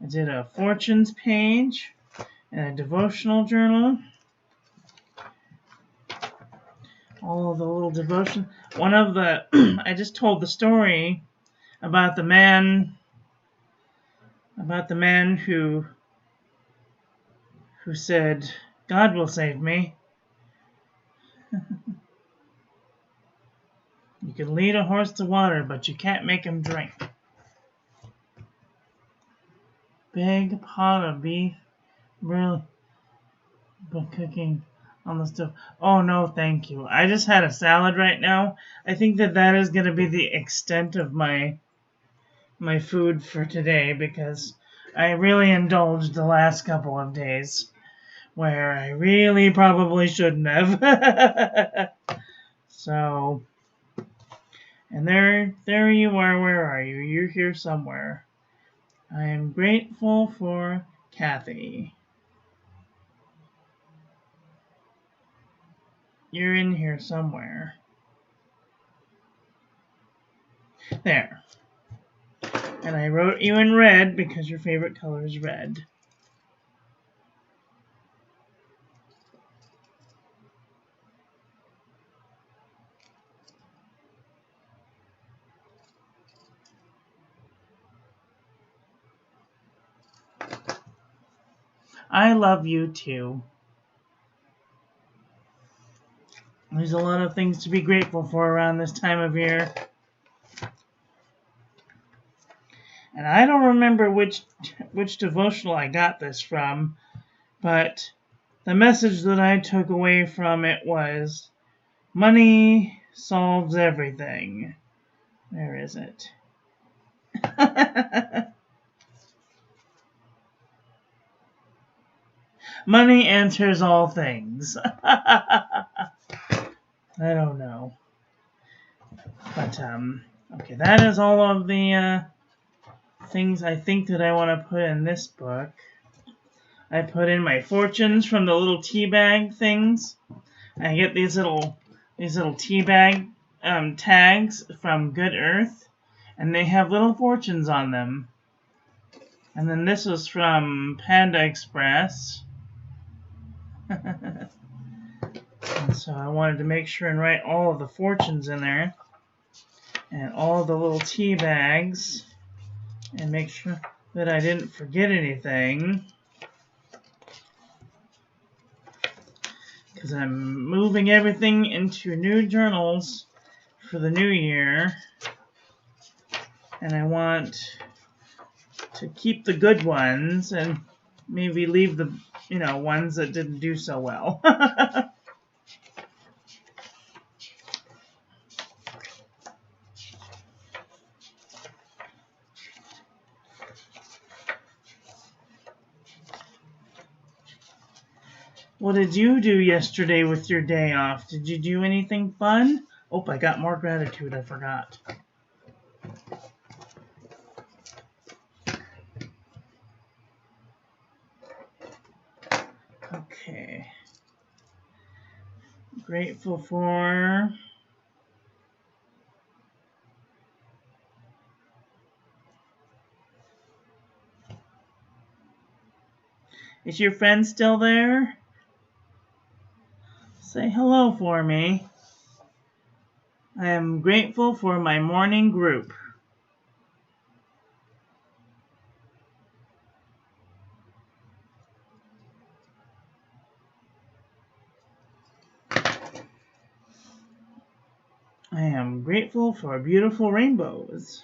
I did a fortunes page, and a devotional journal. All of the little devotion. One of the, I just told the story about the man who said, God will save me. You can lead a horse to water, but you can't make him drink. Big pot of beef, really, but cooking on the stove. Oh no, thank you. I just had a salad right now. I think that is going to be the extent of my food for today, because I really indulged the last couple of days where I really probably shouldn't have. So, and there you are. Where are you? You're here somewhere. I am grateful for Kathy. You're in here somewhere. There. And I wrote you in red because your favorite color is red. I love you too. There's a lot of things to be grateful for around this time of year. And I don't remember which devotional I got this from, but the message that I took away from it was, money solves everything. Where is it? Money answers all things. I don't know. But, okay, that is all of the things I think that I want to put in this book. I put in my fortunes from the little tea bag things. I get these little tea bag tags from Good Earth, and they have little fortunes on them. And then this was from Panda Express. And so I wanted to make sure and write all of the fortunes in there, and all the little tea bags, and make sure that I didn't forget anything, because I'm moving everything into new journals for the new year, and I want to keep the good ones and maybe leave the ones that didn't do so well. What did you do yesterday with your day off? Did you do anything fun? Oh, I got more gratitude. I forgot. Okay. Grateful for... Is your friend still there? Say hello for me. I am grateful for my morning group. I am grateful for beautiful rainbows.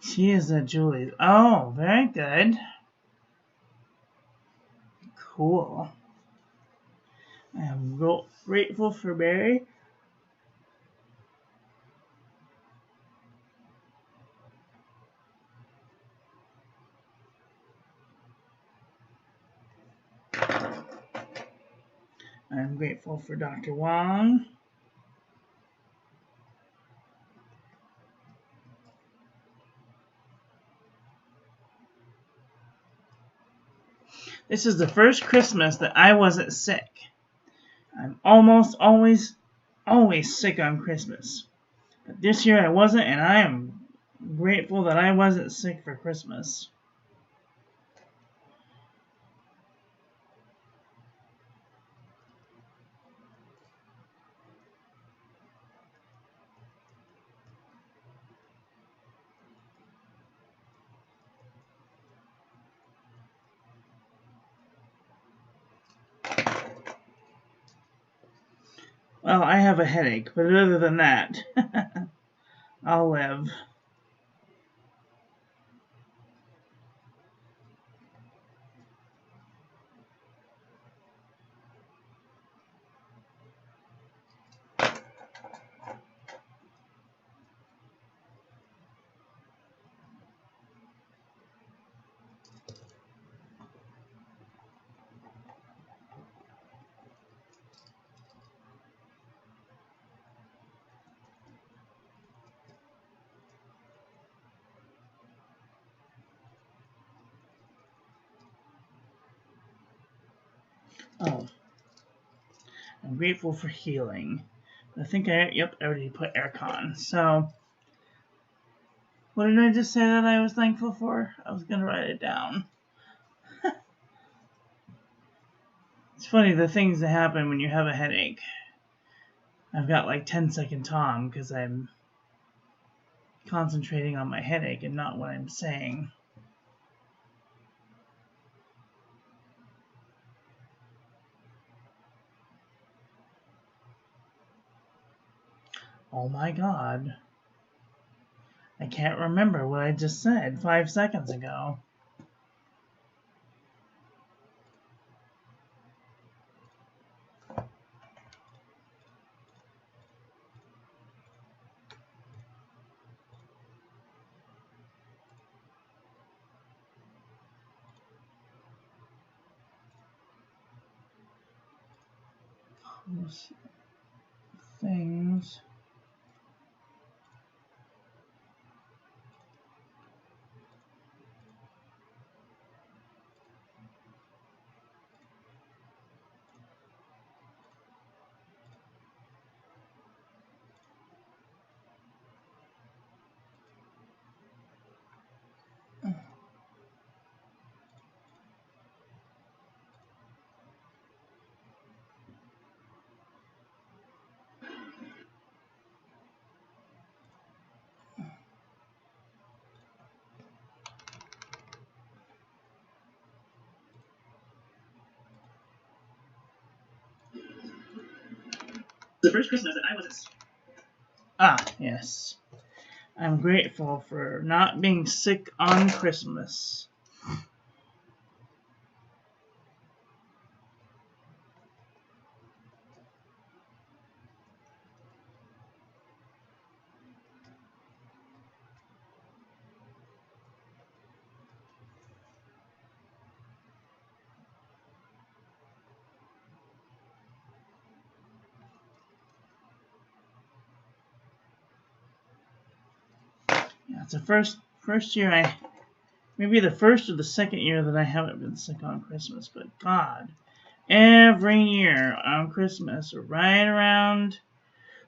She is a Julie. Oh, very good. Cool. I am grateful for Mary. I'm grateful for Dr. Wong. This is the first Christmas that I wasn't sick. I'm almost always sick on Christmas. But this year I wasn't, and I am grateful that I wasn't sick for Christmas. Well, I have a headache, but other than that, I'll live. Oh, I'm grateful for healing. I think I already put aircon. So, what did I just say that I was thankful for? I was going to write it down. It's funny the things that happen when you have a headache. I've got like 10-second Tom because I'm concentrating on my headache and not what I'm saying. Oh my god. I can't remember what I just said 5 seconds ago. Things. The first Christmas that I wasn't. Yes. I'm grateful for not being sick on Christmas. It's the first year maybe the first or the second year that I haven't been sick on Christmas, but God, every year on Christmas, right around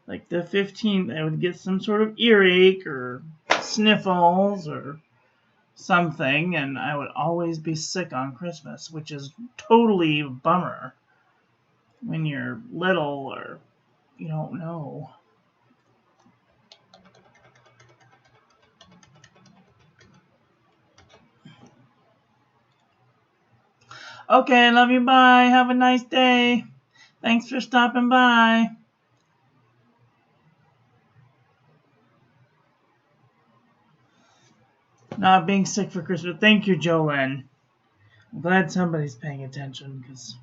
like the 15th, I would get some sort of earache or sniffles or something, and I would always be sick on Christmas, which is totally a bummer when you're little or you don't know. Okay, love you, bye. Have a nice day. Thanks for stopping by. Not being sick for Christmas. Thank you, Jolene. I'm glad somebody's paying attention because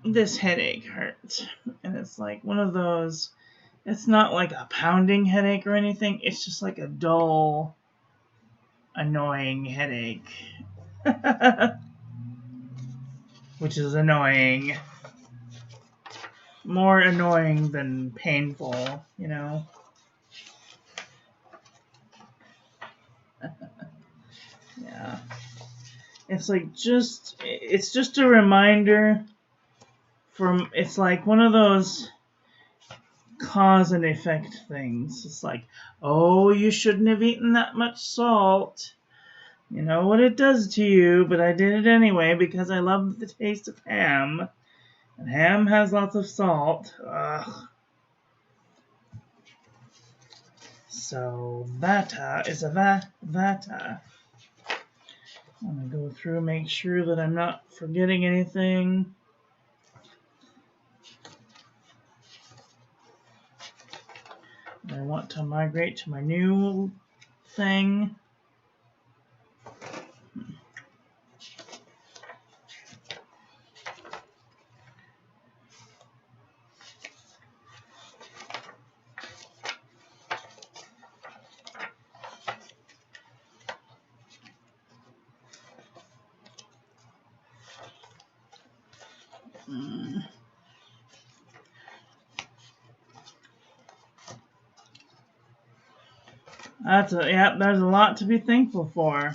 this headache hurts. And it's like one of those, it's not like a pounding headache or anything. It's just like a dull, annoying headache. Which is annoying. More annoying than painful, you know? Yeah. It's like it's just a reminder it's like one of those cause and effect things. It's like, oh, you shouldn't have eaten that much salt. You know what it does to you, but I did it anyway because I love the taste of ham. And ham has lots of salt. Ugh. So, vata is a vata. I'm going to go through, make sure that I'm not forgetting anything. I want to migrate to my new thing. There's a lot to be thankful for.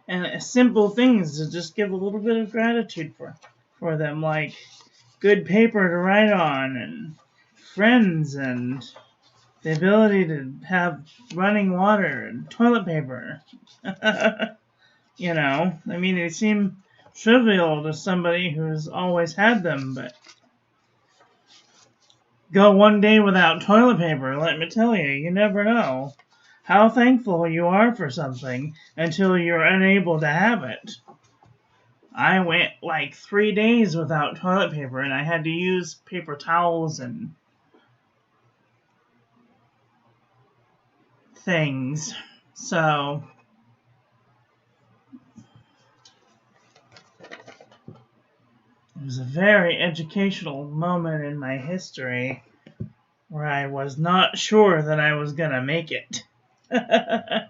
And simple things to just give a little bit of gratitude for them, like good paper to write on, and friends, and the ability to have running water and toilet paper. You know, I mean, they seem trivial to somebody who's always had them, but go one day without toilet paper, let me tell you, you never know how thankful you are for something until you're unable to have it. I went like 3 days without toilet paper, and I had to use paper towels and things. So it was a very educational moment in my history where I was not sure that I was going to make it. I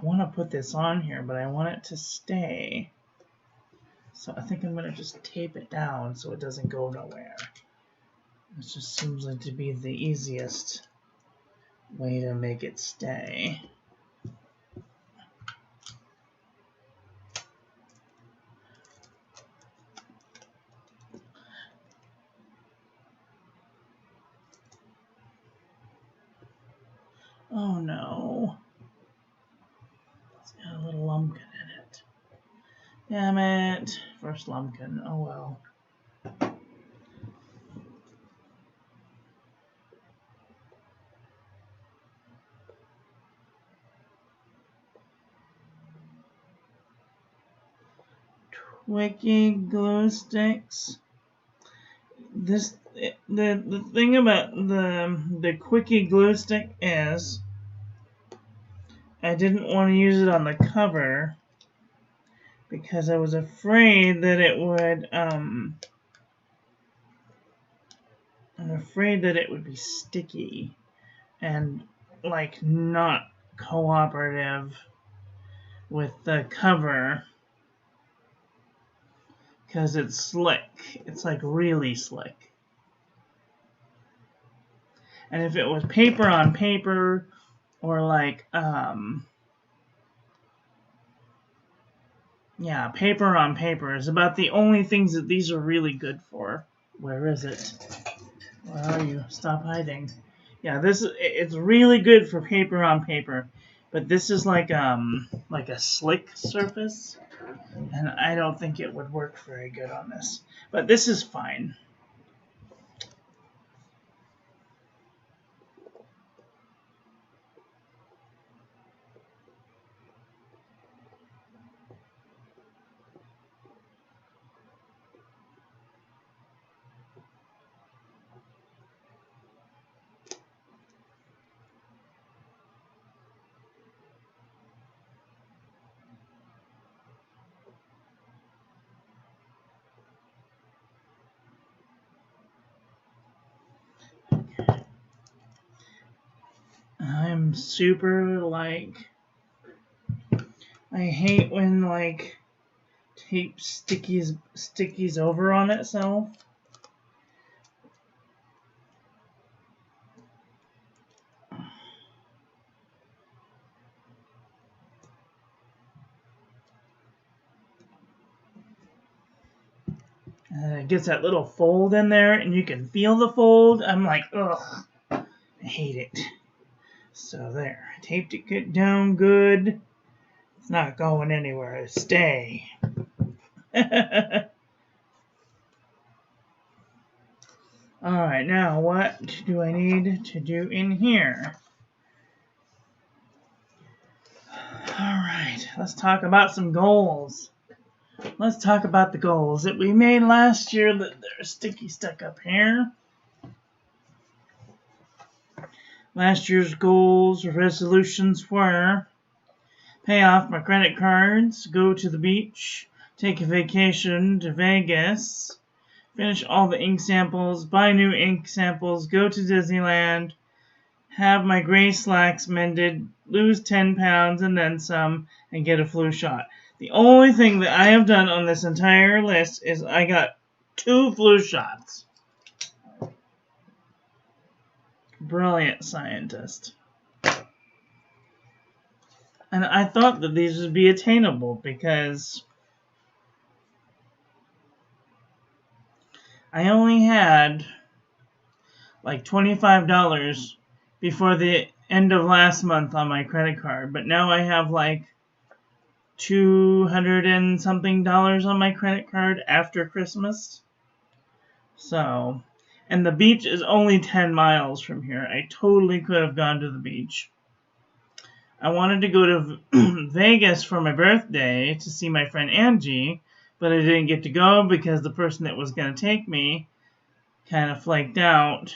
want to put this on here, but I want it to stay. So I think I'm going to just tape it down so it doesn't go nowhere. It just seems like to be the easiest way to make it stay. Oh no. It's got a little lumpkin in it. Damn it. First lumpkin. Oh well. Wiki glue sticks. The thing about the quickie glue stick is I didn't want to use it on the cover because I was afraid that it would be sticky and like not cooperative with the cover. Because it's slick. It's like really slick. And if it was paper on paper, or like, yeah, paper on paper is about the only things that these are really good for. Where is it? Where are you? Stop hiding. Yeah, it's really good for paper on paper. But this is like a slick surface, and I don't think it would work very good on this. But this is fine. I'm super like, I hate when like tape stickies over on itself. It gets that little fold in there, and you can feel the fold. I'm like, ugh, I hate it. So there, I taped it down good. It's not going anywhere. It'll stay. Alright, now what do I need to do in here? Alright, let's talk about some goals. Let's talk about the goals that we made last year that they're sticky stuck up here. Last year's goals or resolutions were pay off my credit cards, go to the beach, take a vacation to Vegas, finish all the ink samples, buy new ink samples, go to Disneyland, have my gray slacks mended, lose 10 pounds and then some, and get a flu shot. The only thing that I have done on this entire list is I got 2 flu shots. Brilliant scientist. And I thought that these would be attainable because I only had like $25 before the end of last month on my credit card, but now I have like $200 and something on my credit card after Christmas. So, and the beach is only 10 miles from here. I totally could have gone to the beach. I wanted to go to Vegas for my birthday to see my friend Angie, but I didn't get to go because the person that was going to take me kind of flaked out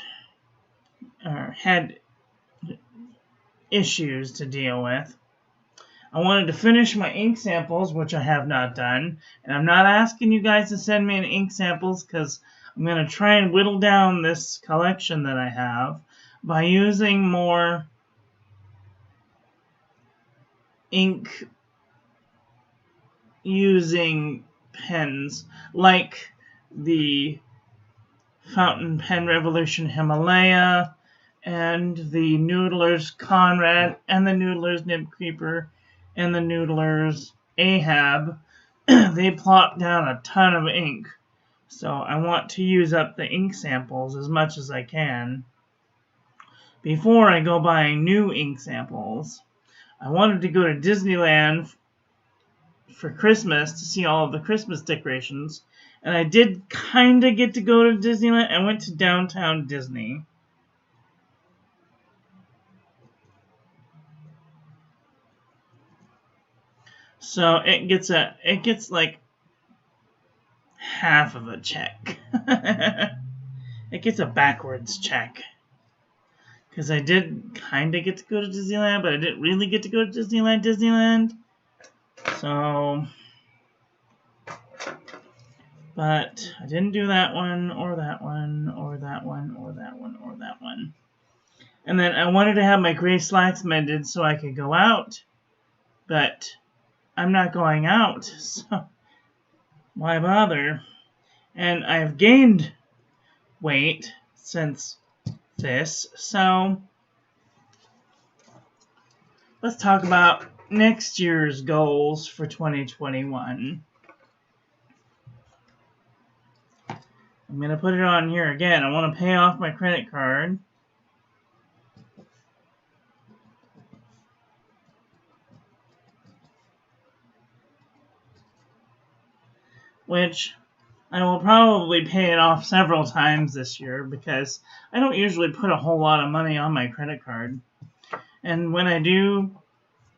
or had issues to deal with. I wanted to finish my ink samples, which I have not done. And I'm not asking you guys to send me any ink samples because I'm going to try and whittle down this collection that I have by using more ink using pens like the Fountain Pen Revolution Himalaya and the Noodler's Conrad and the Noodler's Nib Creeper and the Noodler's Ahab. They plop down a ton of ink. So I want to use up the ink samples as much as I can before I go buying new ink samples. I wanted to go to Disneyland for Christmas to see all of the Christmas decorations. And I did kind of get to go to Disneyland. I went to Downtown Disney. So it gets like half of a check. It gets a backwards check. Because I did kind of get to go to Disneyland, but I didn't really get to go to Disneyland. So, but I didn't do that one, or that one, or that one, or that one, or that one. And then I wanted to have my gray slacks mended so I could go out. But I'm not going out, so why bother? And I've gained weight since this. So let's talk about next year's goals for 2021. I'm going to put it on here again. I want to pay off my credit card. Which I will probably pay it off several times this year because I don't usually put a whole lot of money on my credit card. And when I do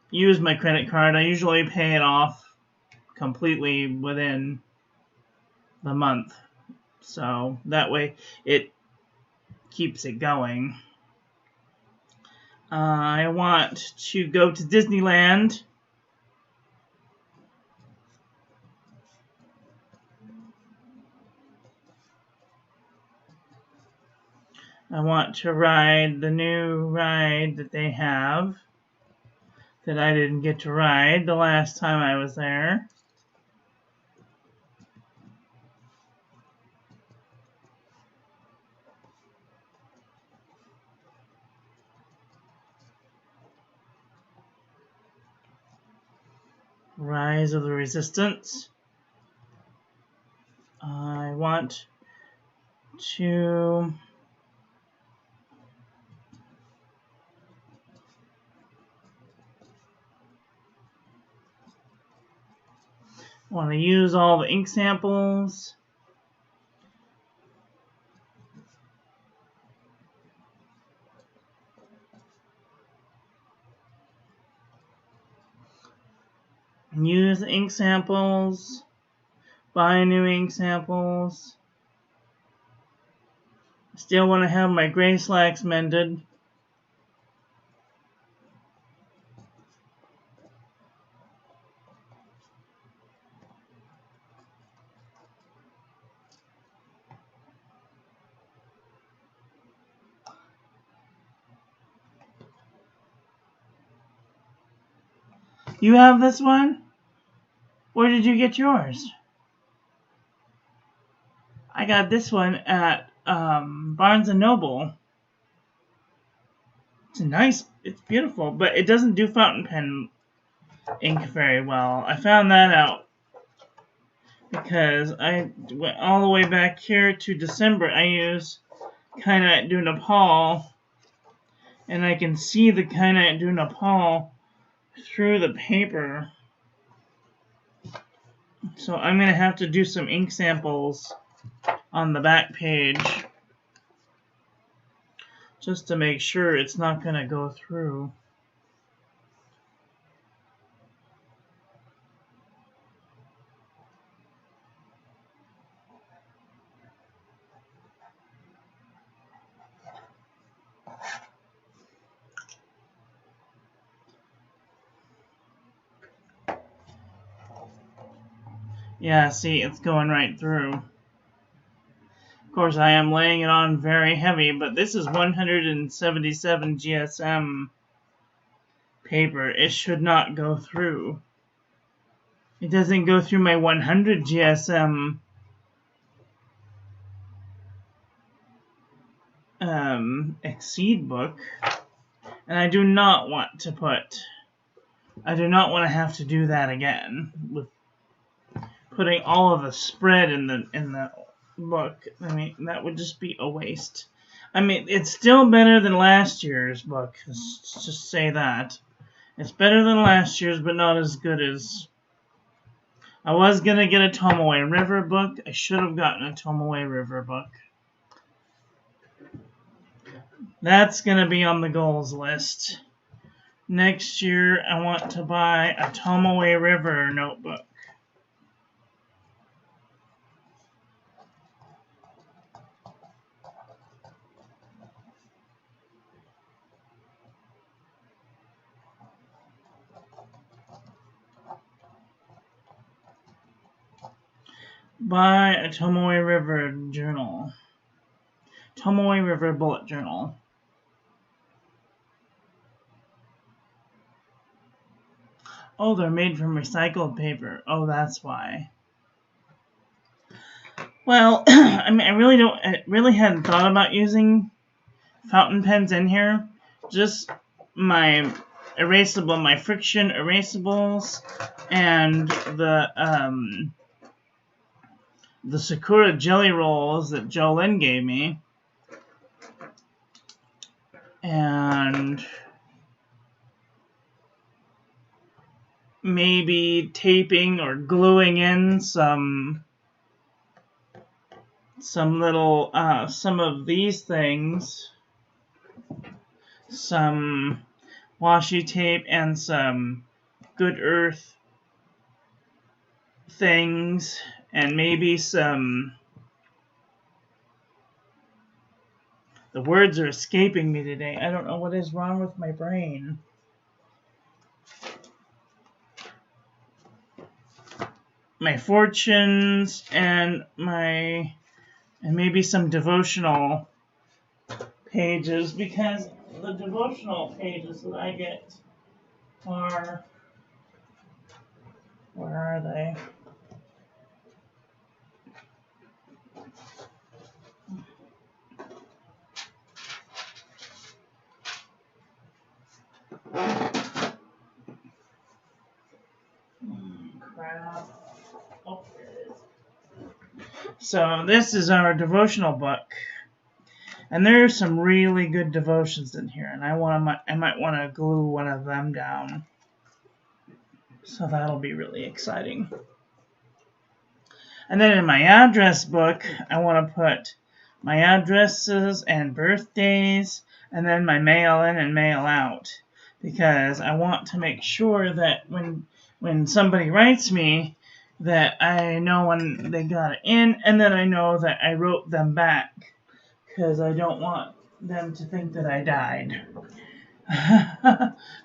use my credit card, I usually pay it off completely within the month. So that way it keeps it going. I want to go to Disneyland. I want to ride the new ride that they have that I didn't get to ride the last time I was there. Rise of the Resistance. I want to use all the ink samples. Use the ink samples. Buy new ink samples. Still want to have my gray slacks mended. You have this one? Where did you get yours? I got this one at Barnes & Noble. It's nice. It's beautiful, but it doesn't do fountain pen ink very well. I found that out because I went all the way back here to December. I use Kynite du Nepal, and I can see the Kynite du Nepal through the paper. So I'm going to have to do some ink samples on the back page just to make sure it's not going to go through. Yeah, see, it's going right through. Of course, I am laying it on very heavy, but this is 177 GSM paper. It should not go through. It doesn't go through my 100 GSM Exceed book. And I do not want to have to do that again with putting all of the spread in the book. I mean, that would just be a waste. I mean, it's still better than last year's book. Let's just say that. It's better than last year's, but not as good as... I was going to get a Tomaway River book. I should have gotten a Tomaway River book. That's going to be on the goals list. Next year, I want to buy a Tomaway River notebook. Buy a Tomaway River journal. Tomaway River bullet journal. Oh, they're made from recycled paper. Oh, that's why. Well, I mean, I really hadn't thought about using fountain pens in here. Just my erasable, my friction erasables, and the Sakura jelly rolls that Jolene gave me, and maybe taping or gluing in some little some of these things, some washi tape and some Good Earth things, and maybe some, the words are escaping me today. I don't know what is wrong with my brain. My fortunes and maybe some devotional pages, because the devotional pages that I get are, where are they? Crap. Oh, there it is. So this is our devotional book, and there are some really good devotions in here, and I might want to glue one of them down. So that'll be really exciting. And then in my address book, I want to put my addresses and birthdays, and then my mail in and mail out, because I want to make sure that when somebody writes me, that I know when they got it in, and then I know that I wrote them back, because I don't want them to think that I died.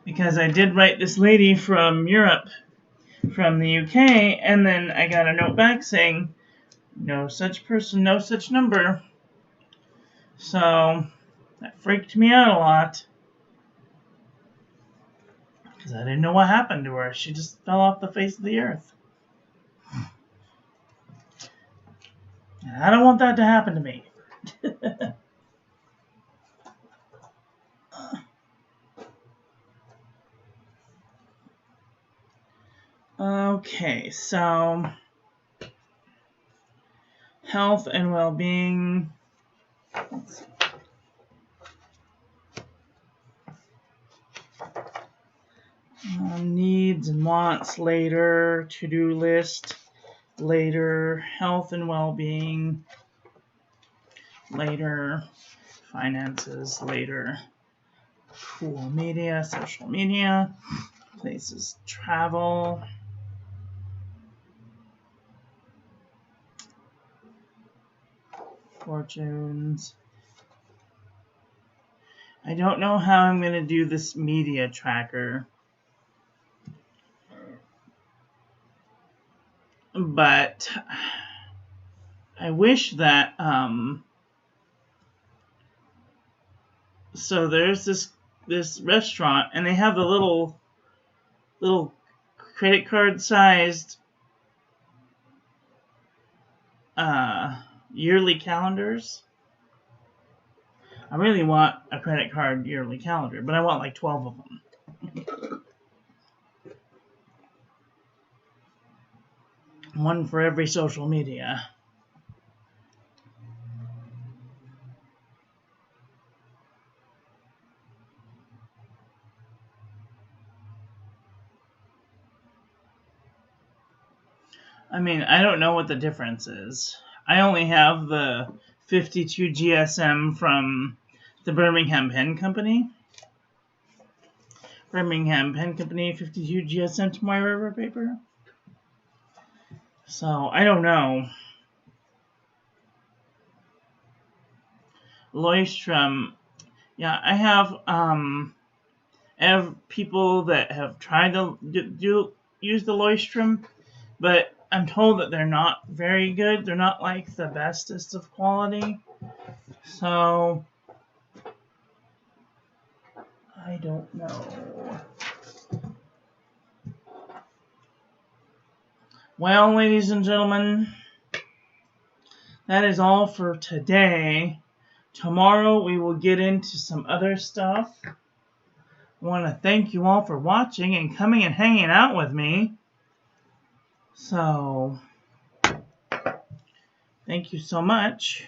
Because I did write this lady from Europe, from the UK, and then I got a note back saying, no such person, no such number. So that freaked me out a lot, because I didn't know what happened to her. She just fell off the face of the earth. And I don't want that to happen to me. Okay, so health and well-being. Let's see. Needs and wants later. To-do list later. Health and well-being later. Finances later. Cool media, social media. Places, travel. Fortunes. I don't know how I'm going to do this media tracker, but I wish that, so there's this restaurant, and they have the little credit card sized yearly calendars. I really want a credit card yearly calendar, but I want like 12 of them. One for every social media. I mean, I don't know what the difference is. I only have the 52 GSM from the Birmingham Pen Company. Birmingham Pen Company 52 GSM to my river paper. So, I don't know. Leuchtturm. Yeah, I have people that have tried to use the Leuchtturm, but I'm told that they're not very good. They're not like the bestest of quality. So, I don't know. Well, ladies and gentlemen, that is all for today. Tomorrow we will get into some other stuff. I want to thank you all for watching and coming and hanging out with me. So, thank you so much.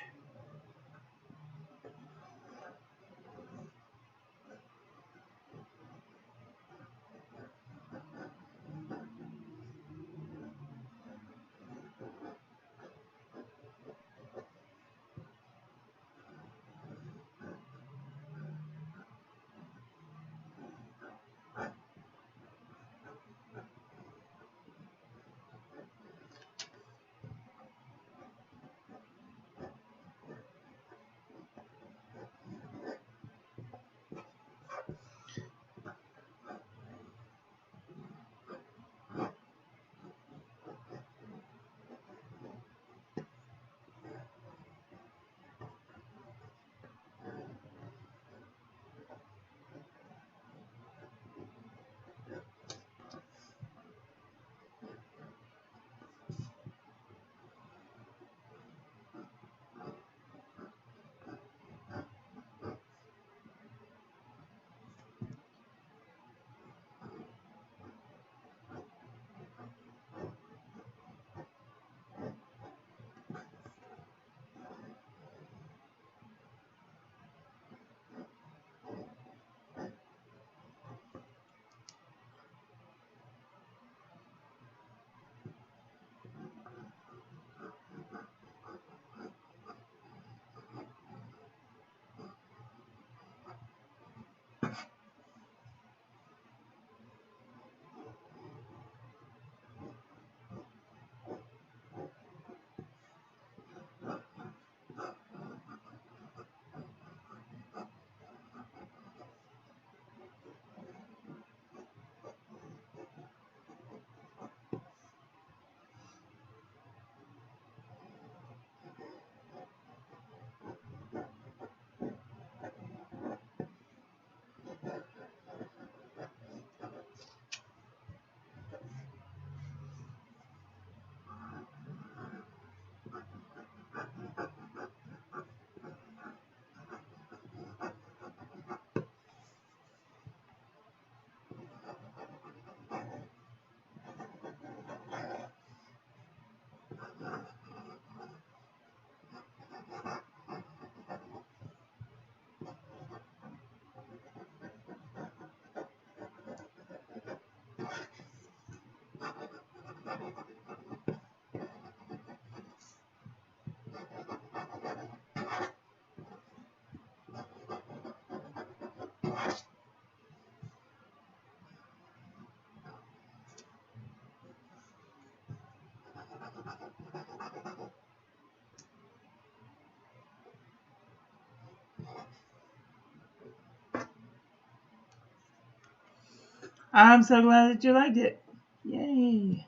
I'm so glad that you liked it. Yay.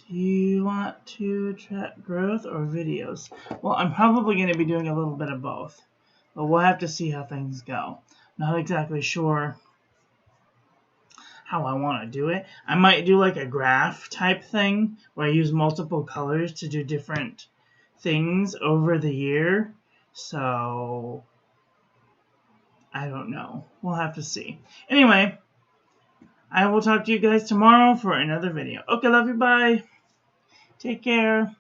Do you want to track growth or videos? Well, I'm probably going to be doing a little bit of both, but we'll have to see how things go. Not exactly sure how I want to do it. I might do like a graph type thing where I use multiple colors to do different things over the year. So, I don't know. We'll have to see. Anyway, I will talk to you guys tomorrow for another video. Okay, love you. Bye. Take care.